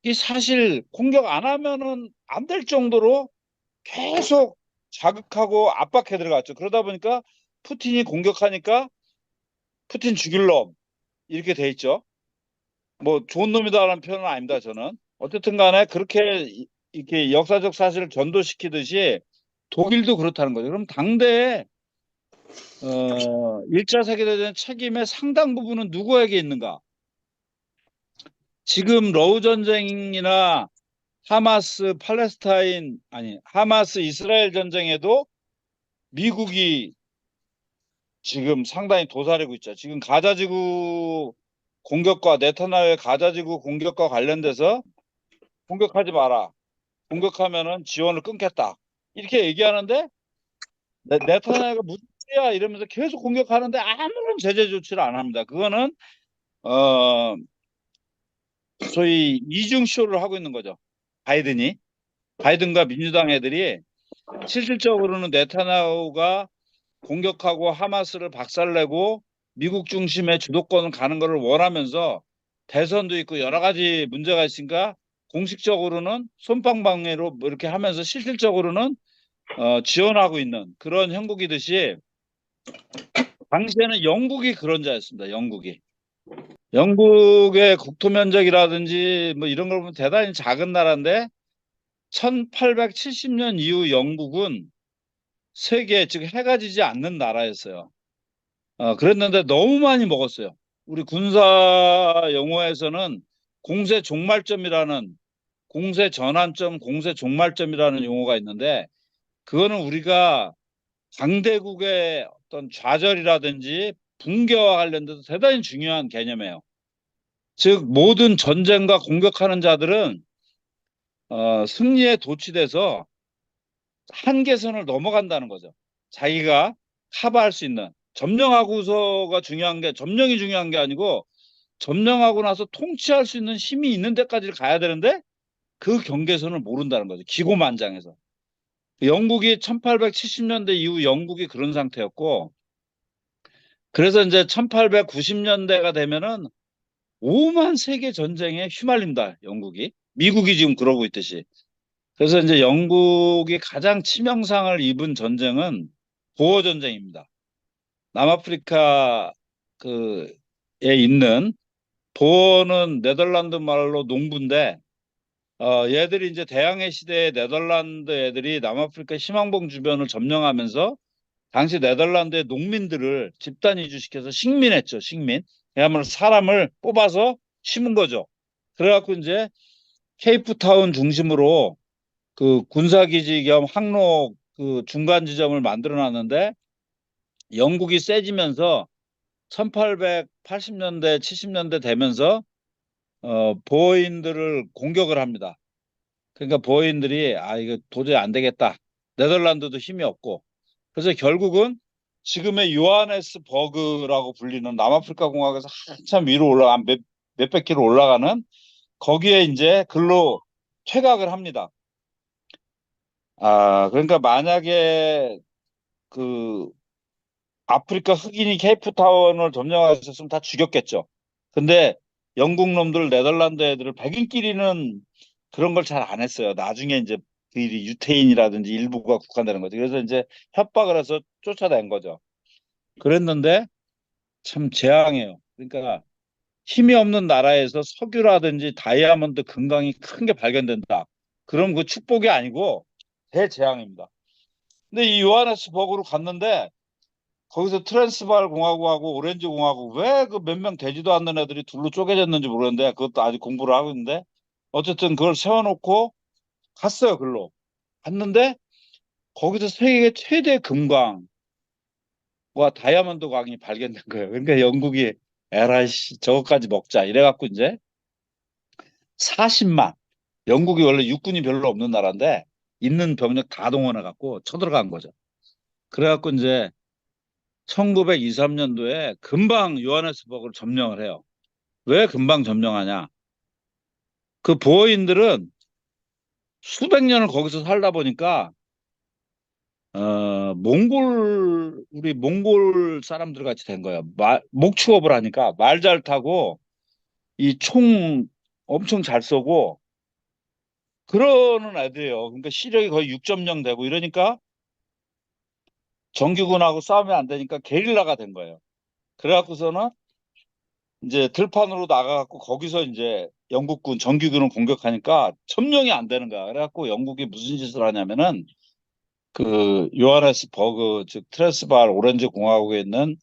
이 사실 공격 안 하면은 안 될 정도로 계속 자극하고 압박해 들어갔죠. 그러다 보니까 푸틴이 공격하니까 푸틴 죽일 놈 이렇게 돼 있죠. 뭐 좋은 놈이다라는 표현은 아닙니다. 저는 어쨌든 간에 그렇게 이렇게 역사적 사실을 전도시키듯이 독일도 그렇다는 거죠. 그럼 당대에 1차 세계대전 책임의 상당 부분은 누구에게 있는가? 지금 러우 전쟁이나 하마스 팔레스타인 아니 하마스 이스라엘 전쟁에도 미국이 지금 상당히 도사리고 있죠. 지금 가자지구 공격과 네타냐후의 가자지구 공격과 관련돼서 공격하지 마라. 공격하면은 지원을 끊겠다. 이렇게 얘기하는데 네타냐후가 무슨 소리야 이러면서 계속 공격하는데 아무런 제재 조치를 안 합니다. 그거는 어 소위 이중 쇼를 하고 있는 거죠. 바이든과 민주당 애들이 실질적으로는 네타냐후가 공격하고 하마스를 박살내고 미국 중심의 주도권을 가는 것을 원하면서 대선도 있고 여러 가지 문제가 있으니까 공식적으로는 솜방망이로 뭐 이렇게 하면서 실질적으로는 지원하고 있는 그런 형국이듯이 당시에는 영국이 그런 자였습니다. 영국이. 영국의 국토 면적이라든지 뭐 이런 걸 보면 대단히 작은 나라인데 1870년 이후 영국은 세계 즉 해가 지지 않는 나라였어요. 그랬는데 너무 많이 먹었어요. 우리 군사 용어에서는 공세 종말점이라는 공세 전환점, 공세 종말점이라는 용어가 있는데 그거는 우리가 강대국의 어떤 좌절이라든지 붕괴와 관련돼서 대단히 중요한 개념이에요. 즉 모든 전쟁과 공격하는 자들은 승리에 도취돼서 한계선을 넘어간다는 거죠. 자기가 커버할 수 있는 점령하고서가 중요한 게 점령이 중요한 게 아니고 점령하고 나서 통치할 수 있는 힘이 있는 데까지 가야 되는데 그 경계선을 모른다는 거죠. 기고만장해서. 영국이 1870년대 이후 영국이 그런 상태였고 그래서 이제 1890년대가 되면은 오만 세계 전쟁에 휘말린다. 영국이. 미국이 지금 그러고 있듯이. 그래서 이제 영국이 가장 치명상을 입은 전쟁은 보어 전쟁입니다. 남아프리카 그에 있는 보어는 네덜란드 말로 농부인데 얘들이 이제 대항해 시대에 네덜란드 애들이 남아프리카 희망봉 주변을 점령하면서 당시 네덜란드의 농민들을 집단 이주시켜서 식민했죠, 식민. 그야말로 사람을 뽑아서 심은 거죠. 그래갖고 이제 케이프타운 중심으로 그 군사기지 겸 항로 그 중간 지점을 만들어 놨는데 영국이 세지면서 1880년대, 70년대 되면서 보어인들을 공격을 합니다. 그러니까 보어인들이 이거 도저히 안 되겠다. 네덜란드도 힘이 없고. 그래서 결국은 지금의 요하네스버그라고 불리는 남아프리카 공화국에서 한참 위로 올라가 몇백 킬로 올라가는 거기에 이제 글로 퇴각을 합니다. 그러니까 만약에 그 아프리카 흑인이 케이프타운을 점령하셨으면 다 죽였겠죠. 근데 영국 놈들, 네덜란드 애들을 백인끼리는 그런 걸 잘 안 했어요. 나중에 이제 그 일이 유태인이라든지 일부가 국한되는 거죠. 그래서 이제 협박을 해서 쫓아낸 거죠. 그랬는데 참 재앙이에요. 그러니까 힘이 없는 나라에서 석유라든지 다이아몬드, 금강이 큰 게 발견된다. 그럼 그 축복이 아니고 대재앙입니다. 근데 이 요하네스버그로 갔는데 거기서 트랜스바ల్ 공화국하고 오렌지 공화국 왜 그 몇 명 되지도 않는 애들이 둘로 쪼개졌는지 모르겠는데 그것도 아직 공부를 하고 있는데 어쨌든 그걸 세워놓고 갔어요. 글로 갔는데 거기서 세계 최대 금광과 다이아몬드 광이 발견된 거예요. 그러니까 영국이 에라이씨 저거까지 먹자 이래갖고 이제 40만 영국이 원래 육군이 별로 없는 나라인데 있는 병력 다 동원해갖고 쳐들어간 거죠. 그래갖고 이제 1923년도에 금방 요하네스버그를 점령을 해요. 왜 금방 점령하냐? 그 보어인들은 수백 년을 거기서 살다 보니까 우리 몽골 사람들 같이 된 거예요. 목축업을 하니까 말 잘 타고 이 총 엄청 잘 쏘고 그러는 애들이에요. 그러니까 시력이 거의 6.0 되고 이러니까 정규군하고 싸우면 안 되니까 게릴라가 된 거예요. 그래갖고서는 이제 들판으로 나가갖고 거기서 이제 영국군 정규군을 공격하니까 점령이 안 되는 거야. 그래갖고 영국이 무슨 짓을 하냐면은 그 요하네스버그 즉 트랜스바알 오렌지 공화국에 있는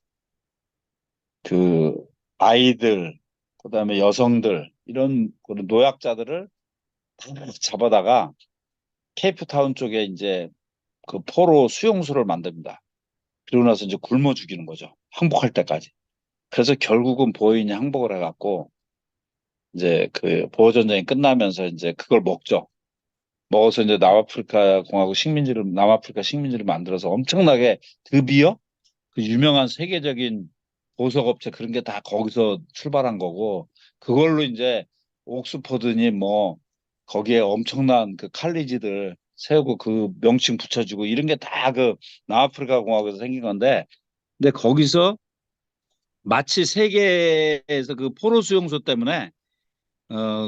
그 아이들 그다음에 여성들 이런 그런 노약자들을 다 잡아다가 케이프타운 쪽에 이제 그 포로 수용소를 만듭니다. 그리고 나서 이제 굶어 죽이는 거죠. 항복할 때까지. 그래서 결국은 보인이 항복을 해갖고 이제 그 보호전쟁이 끝나면서 이제 그걸 먹죠. 먹어서 이제 남아프리카 공화국 식민지를 남아프리카 식민지를 만들어서 엄청나게 드디어 그 유명한 세계적인 보석업체 그런 게 다 거기서 출발한 거고 그걸로 이제 옥스퍼드니 뭐 거기에 엄청난 그 칼리지들 세우고 그 명칭 붙여주고 이런 게 다 그 남아프리카 공화국에서 생긴 건데 근데 거기서 마치 세계에서 그 포로 수용소 때문에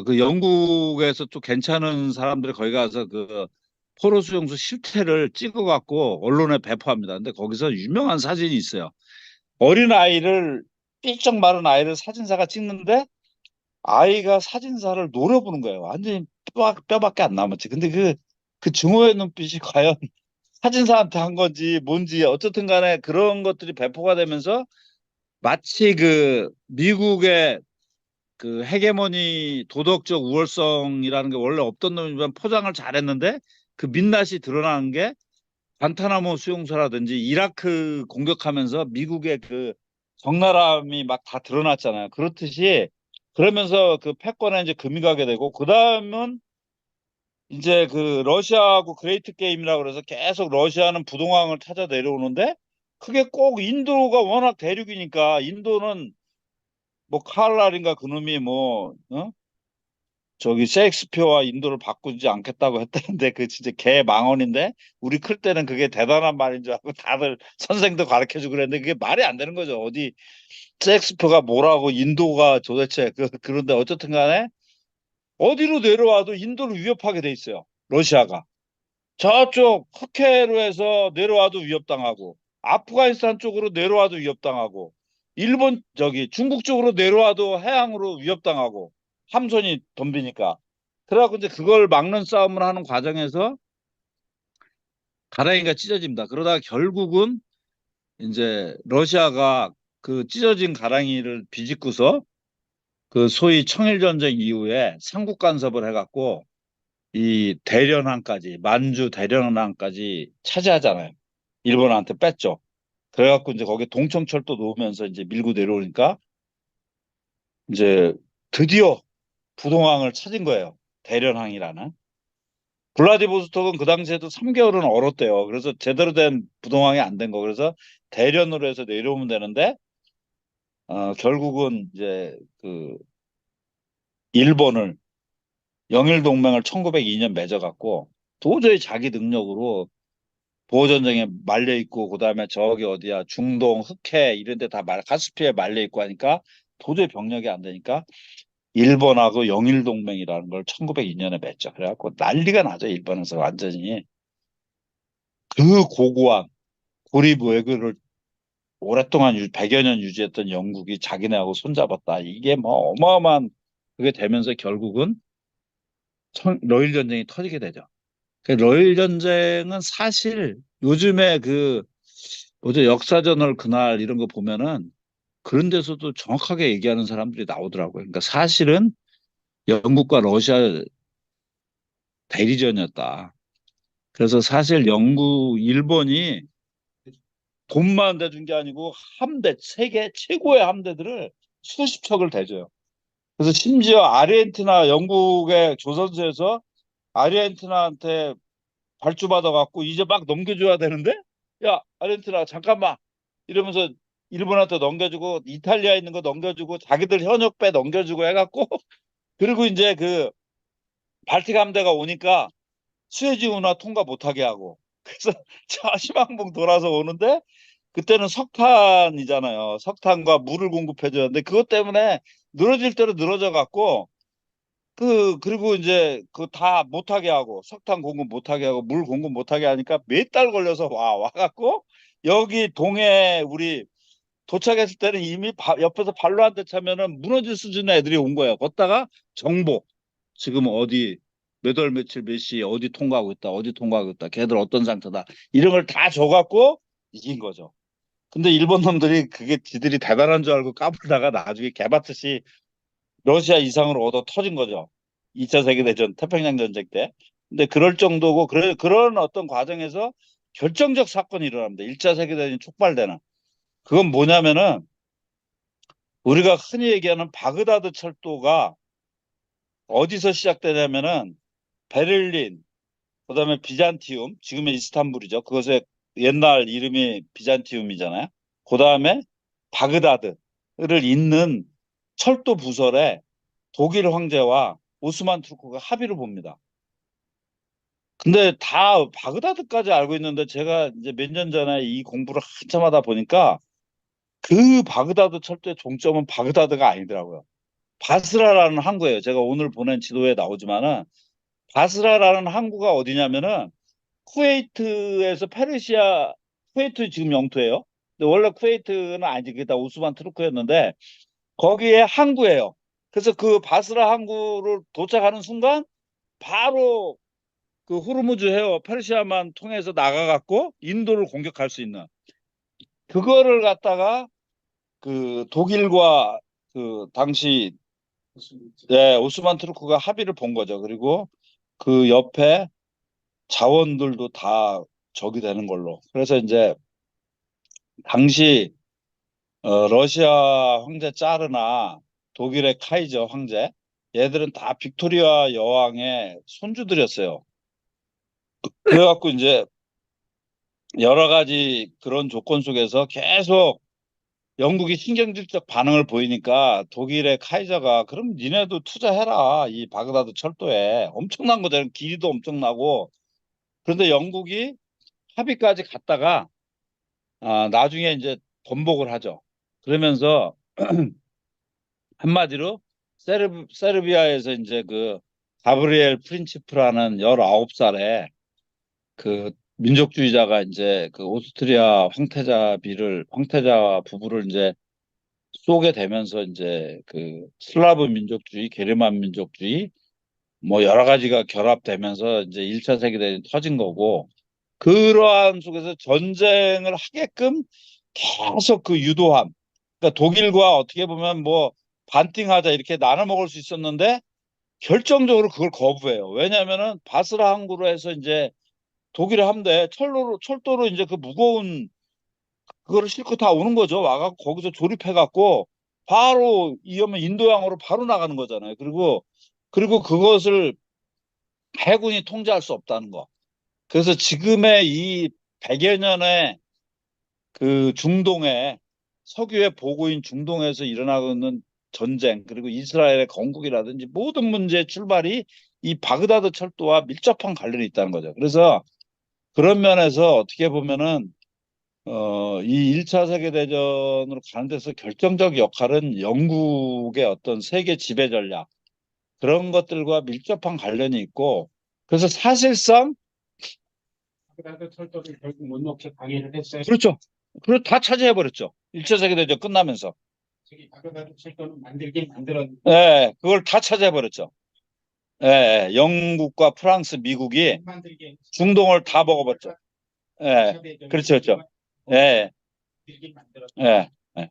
그 영국에서 또 괜찮은 사람들이 거기 가서 그 포로 수용소 실태를 찍어갖고 언론에 배포합니다. 근데 거기서 유명한 사진이 있어요. 어린 아이를 삐쩍 마른 아이를 사진사가 찍는데 아이가 사진사를 노려보는 거예요. 완전히 뼈밖에 안 남았지. 근데 그 증오의 눈빛이 과연 사진사한테 한 건지 뭔지 어쨌든 간에 그런 것들이 배포가 되면서 마치 그 미국의 그 헤게모니 도덕적 우월성이라는 게 원래 없던 놈이지만 포장을 잘했는데 그 민낯이 드러나는 게 관타나모 수용소라든지 이라크 공격하면서 미국의 그 적나라함이 막 다 드러났잖아요. 그렇듯이 그러면서 그 패권에 이제 금이 가게 되고 그다음은 이제 그 러시아하고 그레이트 게임이라고 그래서 계속 러시아는 부동항을 찾아 내려오는데 그게 꼭 인도가 워낙 대륙이니까 인도는 뭐 칼날인가 그놈이 뭐 저기 셰익스피어와 인도를 바꾸지 않겠다고 했다는데 그 진짜 개 망언인데 우리 클 때는 그게 대단한 말인 줄 알고 다들 선생도 가르쳐주고 그랬는데 그게 말이 안 되는 거죠. 어디 셰익스피어가 뭐라고 인도가 도대체 그런데 어쨌든 간에 어디로 내려와도 인도를 위협하게 돼 있어요. 러시아가. 저쪽 흑해로 해서 내려와도 위협당하고 아프가니스탄 쪽으로 내려와도 위협당하고 일본 저기 중국 쪽으로 내려와도 해양으로 위협당하고 함선이 덤비니까 그래갖고 이제 그걸 막는 싸움을 하는 과정에서 가랑이가 찢어집니다. 그러다가 결국은 이제 러시아가 그 찢어진 가랑이를 비집고서 그 소위 청일전쟁 이후에 삼국 간섭을 해갖고 이 대련항까지 만주 대련항까지 차지하잖아요. 일본한테 뺐죠. 그래갖고 이제 거기 동청철도 놓으면서 이제 밀고 내려오니까 이제 드디어 부동항을 찾은 거예요. 대련항이라는. 블라디보스톡은 그 당시에도 3개월은 얼었대요. 그래서 제대로 된 부동항이 안 된 거. 그래서 대련으로 해서 내려오면 되는데 결국은 이제 그 일본을 영일 동맹을 1902년 맺어갖고 도저히 자기 능력으로 보호전쟁에 말려 있고 그다음에 저기 어디야 중동 흑해 이런 데 다 카스피에 말려 있고 하니까 도저히 병력이 안 되니까 일본하고 영일 동맹이라는 걸 1902년에 맺죠. 그래갖고 난리가 나죠. 일본에서 완전히 그 고고한 고립 외교를 오랫동안 100여 년 유지했던 영국이 자기네하고 손잡았다. 이게 뭐 어마어마한 그게 되면서 결국은 러일 전쟁이 터지게 되죠. 그 러일 전쟁은 사실 요즘에 그 뭐죠 역사저널 그날 이런 거 보면은 그런 데서도 정확하게 얘기하는 사람들이 나오더라고요. 그러니까 사실은 영국과 러시아 대리전이었다. 그래서 사실 일본이 돈만 대준 게 아니고 함대, 세계 최고의 함대들을 수십 척을 대줘요. 그래서 심지어 아르헨티나, 영국의 조선소에서 아르헨티나한테 발주받아 갖고 이제 막 넘겨줘야 되는데, 야, 아르헨티나 잠깐만 이러면서 일본한테 넘겨주고 이탈리아에 있는 거 넘겨주고 자기들 현역배 넘겨주고 해갖고 그리고 이제 그 발틱 함대가 오니까 수에즈 운하 통과 못하게 하고 그래서 차 희망봉 돌아서 오는데 그때는 석탄이잖아요. 석탄과 물을 공급해줘야 하는데 그것 때문에 늘어질 대로 늘어져 갖고 그리고 이제 그 다 못하게 하고 석탄 공급 못하게 하고 물 공급 못하게 하니까 몇 달 걸려서 와갖고 여기 동해 우리 도착했을 때는 이미 옆에서 발로 한 대 차면은 무너질 수준의 애들이 온 거예요. 걷다가 정보 지금 어디 몇 월 며칠 몇 시에 어디 통과하고 있다 어디 통과하고 있다 걔들 어떤 상태다 이런 걸 다 줘갖고 이긴 거죠. 근데 일본 놈들이 그게 지들이 대단한 줄 알고 까불다가 나중에 개받듯이 러시아 이상으로 얻어 터진 거죠. 2차 세계대전 태평양 전쟁 때. 근데 그럴 정도고 그런 어떤 과정에서 결정적 사건이 일어납니다. 1차 세계대전이 촉발되는. 그건 뭐냐면은 우리가 흔히 얘기하는 바그다드 철도가 어디서 시작되냐면은 베를린, 그다음에 비잔티움, 지금의 이스탄불이죠. 그것의 옛날 이름이 비잔티움이잖아요. 그다음에 바그다드를 잇는 철도 부설에 독일 황제와 오스만 투르크가 합의를 봅니다. 근데 다 바그다드까지 알고 있는데 제가 이제 몇 년 전에 이 공부를 한참 하다 보니까 그 바그다드 철도의 종점은 바그다드가 아니더라고요. 바스라라는 항구예요. 제가 오늘 보낸 지도에 나오지만은 바스라라는 항구가 어디냐면은 쿠웨이트에서 페르시아, 쿠웨이트 지금 영토예요. 근데 원래 쿠웨이트는 아니지. 그게 다 오스만 투르크였는데 거기에 항구예요. 그래서 그 바스라 항구를 도착하는 순간 바로 그 호르무즈 해협 페르시아만 통해서 나가갖고 인도를 공격할 수 있는 그거를 갖다가 그 독일과 그 당시 무슨 예, 오스만 투르크가 합의를 본 거죠. 그리고 그 옆에 자원들도 다 적이 되는 걸로. 그래서 이제 당시 러시아 황제 짜르나 독일의 카이저 황제 얘들은 다 빅토리아 여왕의 손주들이었어요. 그래갖고 이제 여러 가지 그런 조건 속에서 계속 영국이 신경질적 반응을 보이니까 독일의 카이저가 그럼 니네도 투자해라. 이 바그다드 철도에 엄청난 거잖아요. 길이도 엄청나고. 그런데 영국이 합의까지 갔다가 나중에 이제 번복을 하죠. 그러면서 한마디로 세르비아에서 이제 그 가브리엘 프린치프라는 19살에 그 민족주의자가 이제 그 오스트리아 황태자 부부를 이제 쏘게 되면서 이제 그 슬라브 민족주의, 게르만 민족주의 뭐 여러 가지가 결합되면서 이제 1차 세계대전이 터진 거고 그러한 속에서 전쟁을 하게끔 계속 그 유도함. 그러니까 독일과 어떻게 보면 뭐 반띵하자 이렇게 나눠 먹을 수 있었는데 결정적으로 그걸 거부해요. 왜냐하면은 바스라 항구로 해서 이제 독일 함대 철도로 이제 그 무거운 그거를 싣고 다 오는 거죠. 와갖고 거기서 조립해갖고 바로 이으면 인도양으로 바로 나가는 거잖아요. 그리고 그것을 해군이 통제할 수 없다는 거. 그래서 지금의 이 100여 년의 그 중동에 석유의 보고인 중동에서 일어나고 있는 전쟁 그리고 이스라엘의 건국이라든지 모든 문제의 출발이 이 바그다드 철도와 밀접한 관련이 있다는 거죠. 그래서 그런 면에서 어떻게 보면은 이 1차 세계대전으로 가는 데서 결정적 역할은 영국의 어떤 세계 지배 전략 그런 것들과 밀접한 관련이 있고 그래서 사실상 바그다드 철도를 결국 못 놓게 방해를 했어요. 그렇죠. 그걸 다 차지해버렸죠. 1차 세계대전 끝나면서. 저기 바그다드 철도는 만들긴 만들었는데 예, 그걸 다 차지해버렸죠. 예, 예. 영국과 프랑스, 미국이 못 만들게 중동을 다 먹어버렸죠. 예, 그렇죠, 그렇죠. 예, 만들긴 만들었. 예, 예.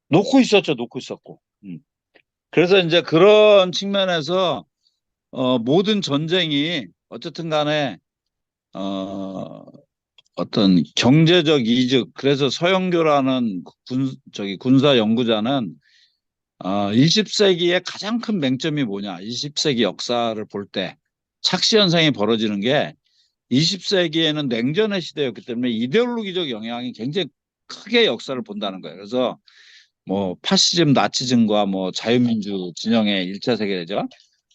놓고 있었죠, 놓고 있었고. 그래서 이제 그런 측면에서 모든 전쟁이 어쨌든 간에 어, 어떤 경제적 이득, 그래서 서영교라는 군사 연구자는 20세기의 가장 큰 맹점이 뭐냐? 20세기 역사를 볼 때 착시 현상이 벌어지는 게 20세기에는 냉전의 시대였기 때문에 이데올로기적 영향이 굉장히 크게 역사를 본다는 거예요. 그래서 뭐 파시즘, 나치즘과 뭐 자유민주 진영의 1차 세계대전,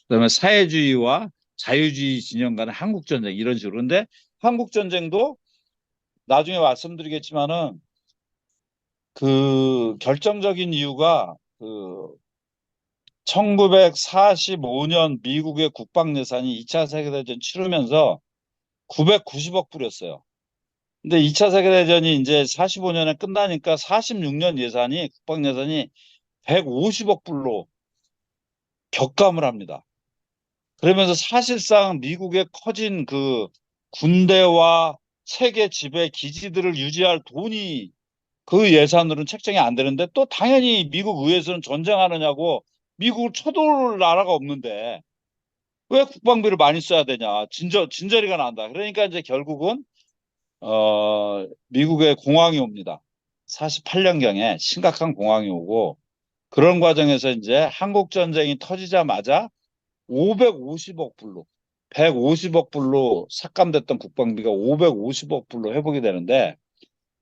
그다음에 사회주의와 자유주의 진영 간의 한국 전쟁 이런 식으로. 그런데 한국 전쟁도 나중에 말씀드리겠지만은 그 결정적인 이유가 그 1945년 미국의 국방 예산이 2차 세계대전 치르면서 990억 불이었어요. 근데 2차 세계대전이 이제 45년에 끝나니까 46년 예산이 국방 예산이 150억 불로 격감을 합니다. 그러면서 사실상 미국의 커진 그 군대와 세계 지배 기지들을 유지할 돈이 그 예산으로는 책정이 안 되는데 또 당연히 미국 의회에서는 전쟁하느냐고 미국을 쳐돌 나라가 없는데 왜 국방비를 많이 써야 되냐 진저리가 난다. 그러니까 이제 결국은 미국의 공황이 옵니다. 48년경에 심각한 공황이 오고 그런 과정에서 이제 한국 전쟁이 터지자마자 550억 불로 150억 불로 삭감됐던 국방비가 550억 불로 회복이 되는데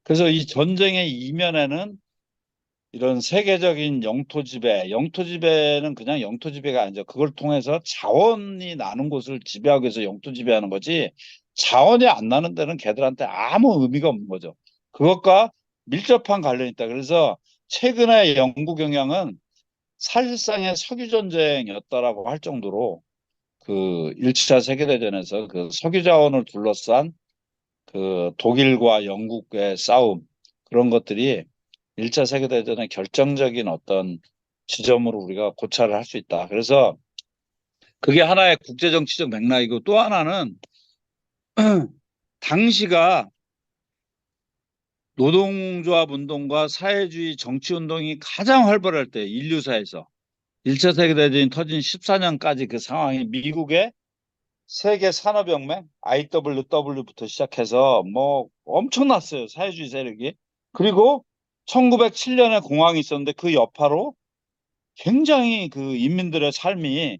그래서 이 전쟁의 이면에는 이런 세계적인 영토 지배는 그냥 영토 지배가 아니죠. 그걸 통해서 자원이 나는 곳을 지배하기 위해서 영토 지배하는 거지 자원이 안 나는 데는 걔들한테 아무 의미가 없는 거죠. 그것과 밀접한 관련이 있다. 그래서 최근의 연구 경향은 사실상의 석유 전쟁이었다라고 할 정도로 그 1차 세계대전에서 그 석유 자원을 둘러싼 그 독일과 영국의 싸움 그런 것들이 1차 세계대전의 결정적인 어떤 지점으로 우리가 고찰을 할 수 있다. 그래서 그게 하나의 국제정치적 맥락이고 또 하나는 당시가 노동조합 운동과 사회주의 정치 운동이 가장 활발할 때 인류사에서 1차 세계대전이 터진 14년까지 그 상황이 미국의 세계 산업혁명 IWW부터 시작해서 뭐 엄청났어요. 사회주의 세력이. 그리고 1907년에 공황이 있었는데 그 여파로 굉장히 그 인민들의 삶이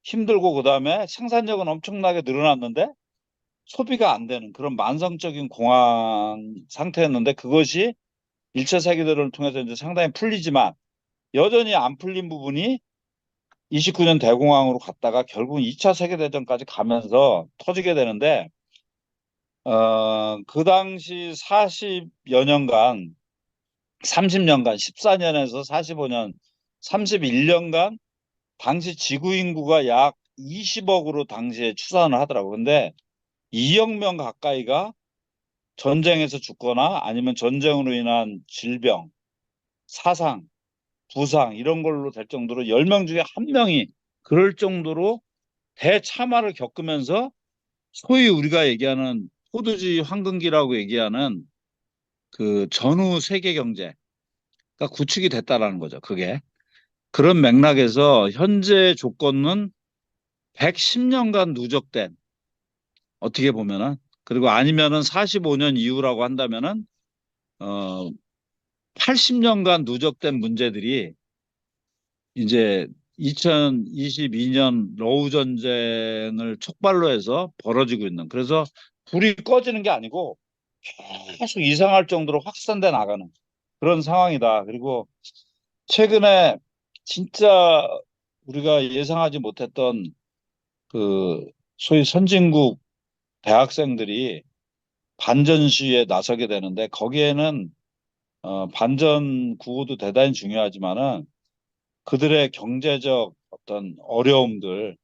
힘들고 그다음에 생산력은 엄청나게 늘어났는데 소비가 안 되는 그런 만성적인 공황 상태였는데 그것이 1차 세계대전을 통해서 이제 상당히 풀리지만 여전히 안 풀린 부분이 29년 대공황으로 갔다가 결국 2차 세계대전까지 가면서 터지게 되는데 그 당시 40여 년간 30년간 14년에서 45년 31년간 당시 지구 인구가 약 20억으로 당시에 추산을 하더라고요. 근데 2억 명 가까이가 전쟁에서 죽거나 아니면 전쟁으로 인한 질병, 사상, 부상 이런 걸로 될 정도로 10명 중에 한 명이 그럴 정도로 대참화를 겪으면서 소위 우리가 얘기하는 포도주의 황금기라고 얘기하는 그 전후 세계 경제가 구축이 됐다라는 거죠. 그게. 그런 맥락에서 현재 조건은 110년간 누적된 어떻게 보면은 그리고 아니면은 45년 이후라고 한다면은 어 80년간 누적된 문제들이 이제 2022년 러우 전쟁을 촉발로 해서 벌어지고 있는 그래서 불이 꺼지는 게 아니고 계속 이상할 정도로 확산돼 나가는 그런 상황이다. 그리고 최근에 진짜 우리가 예상하지 못했던 그 소위 선진국 대학생들이 반전 시위에 나서게 되는데 거기에는 반전 구호도 대단히 중요하지만은 그들의 경제적 어떤 어려움들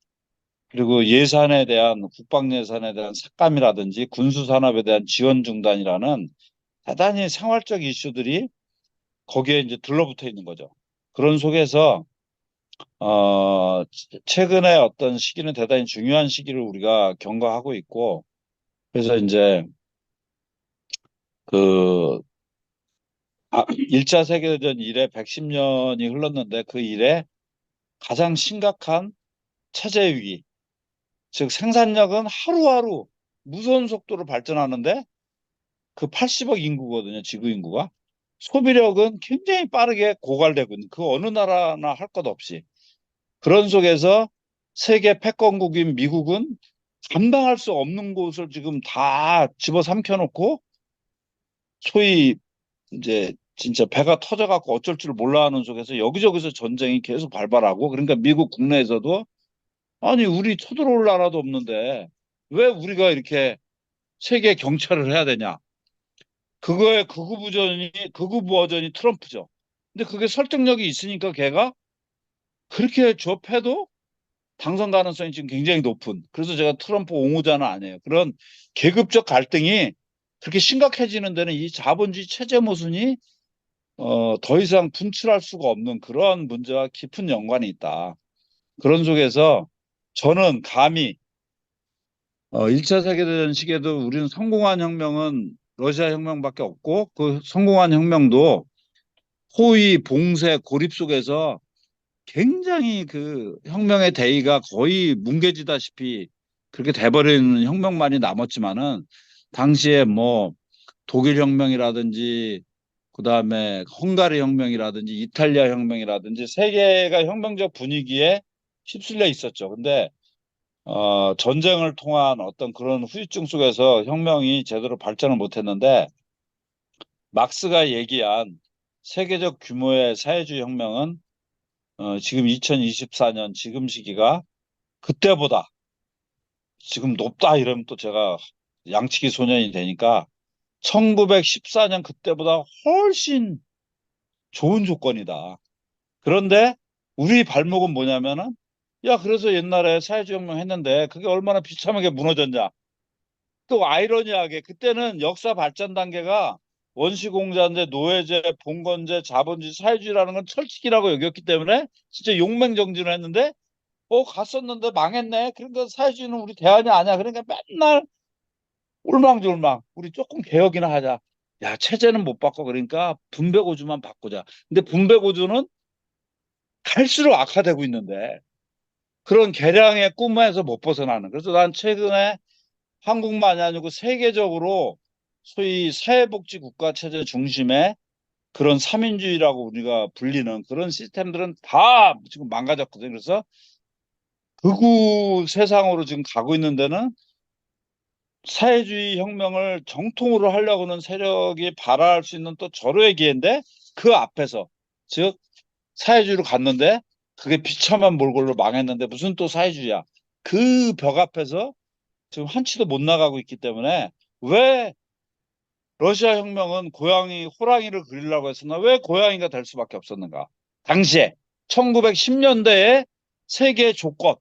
그리고 예산에 대한 국방 예산에 대한 삭감이라든지 군수 산업에 대한 지원 중단이라는 대단히 생활적 이슈들이 거기에 이제 들러붙어 있는 거죠. 그런 속에서 최근에 어떤 시기는 대단히 중요한 시기를 우리가 경과하고 있고 그래서 이제 그 1차 세계대전 이래 110년이 흘렀는데 그 이래 가장 심각한 체제 위기, 즉 생산력은 하루하루 무서운 속도로 발전하는데 그 80억 인구거든요, 지구 인구가. 소비력은 굉장히 빠르게 고갈되고 있는 그 어느 나라나 할 것 없이. 그런 속에서 세계 패권국인 미국은 감당할 수 없는 곳을 지금 다 집어삼켜 놓고 소위 이제 진짜 배가 터져갖고 어쩔 줄 몰라 하는 속에서 여기저기서 전쟁이 계속 발발하고 그러니까 미국 국내에서도 아니 우리 쳐들어올 나라도 없는데 왜 우리가 이렇게 세계 경찰을 해야 되냐. 그거의 극우 버전이 트럼프죠. 근데 그게 설득력이 있으니까 걔가 그렇게 좁혀도 당선 가능성이 지금 굉장히 높은. 그래서 제가 트럼프 옹호자는 아니에요. 그런 계급적 갈등이 그렇게 심각해지는 데는 이 자본주의 체제 모순이 더 이상 분출할 수가 없는 그런 문제와 깊은 연관이 있다. 그런 속에서 저는 감히 1차 세계대전 시기에도 우리는 성공한 혁명은 러시아 혁명밖에 없고 그 성공한 혁명도 호위, 봉쇄, 고립 속에서 굉장히 그 혁명의 대의가 거의 뭉개지다시피 그렇게 돼버리는 혁명만이 남았지만은 당시에 뭐 독일 혁명이라든지 그다음에 헝가리 혁명이라든지 이탈리아 혁명이라든지 세계가 혁명적 분위기에 휩쓸려 있었죠. 근데 전쟁을 통한 어떤 그런 후유증 속에서 혁명이 제대로 발전을 못했는데 막스가 얘기한 세계적 규모의 사회주의 혁명은 지금 2024년 지금 시기가 그때보다 지금 높다 이러면 또 제가 양치기 소년이 되니까 1914년 그때보다 훨씬 좋은 조건이다. 그런데 우리 발목은 뭐냐면은 야, 그래서 옛날에 사회주의 혁명 했는데 그게 얼마나 비참하게 무너졌냐. 또 아이러니하게 그때는 역사 발전 단계가 원시공자인데 노예제, 봉건제, 자본주의, 사회주의라는 건 철칙이라고 여겼기 때문에 진짜 용맹정진을 했는데 갔었는데 망했네. 그러니까 사회주의는 우리 대안이 아니야. 그러니까 맨날 울망졸망. 우리 조금 개혁이나 하자. 야, 체제는 못 바꿔. 그러니까 분배구조만 바꾸자. 근데 분배구조는 갈수록 악화되고 있는데 그런 개량의 꿈에서 못 벗어나는. 그래서 난 최근에 한국만이 아니고 세계적으로 소위 사회복지 국가 체제 중심의 그런 삼인주의라고 우리가 불리는 그런 시스템들은 다 지금 망가졌거든요. 그래서 극우 세상으로 지금 가고 있는 데는 사회주의 혁명을 정통으로 하려고는 세력이 발화할 수 있는 또 절호의 기회인데 그 앞에서 즉 사회주의로 갔는데 그게 비참한 몰골로 망했는데 무슨 또 사회주의야. 그 벽 앞에서 지금 한치도 못 나가고 있기 때문에 왜 러시아 혁명은 고양이, 호랑이를 그리려고 했었나? 왜 고양이가 될 수밖에 없었는가? 당시에 1910년대의 세계 조건.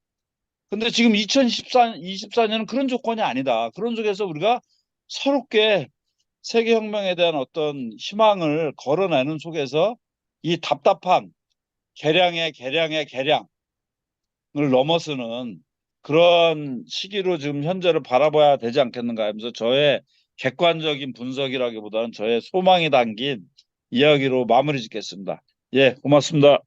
근데 지금 2024년은 그런 조건이 아니다. 그런 속에서 우리가 새롭게 세계혁명에 대한 어떤 희망을 걸어내는 속에서 이 답답한 개량을 넘어서는 그런 시기로 지금 현재를 바라봐야 되지 않겠는가 하면서 저의 객관적인 분석이라기보다는 저의 소망이 담긴 이야기로 마무리 짓겠습니다. 예, 고맙습니다.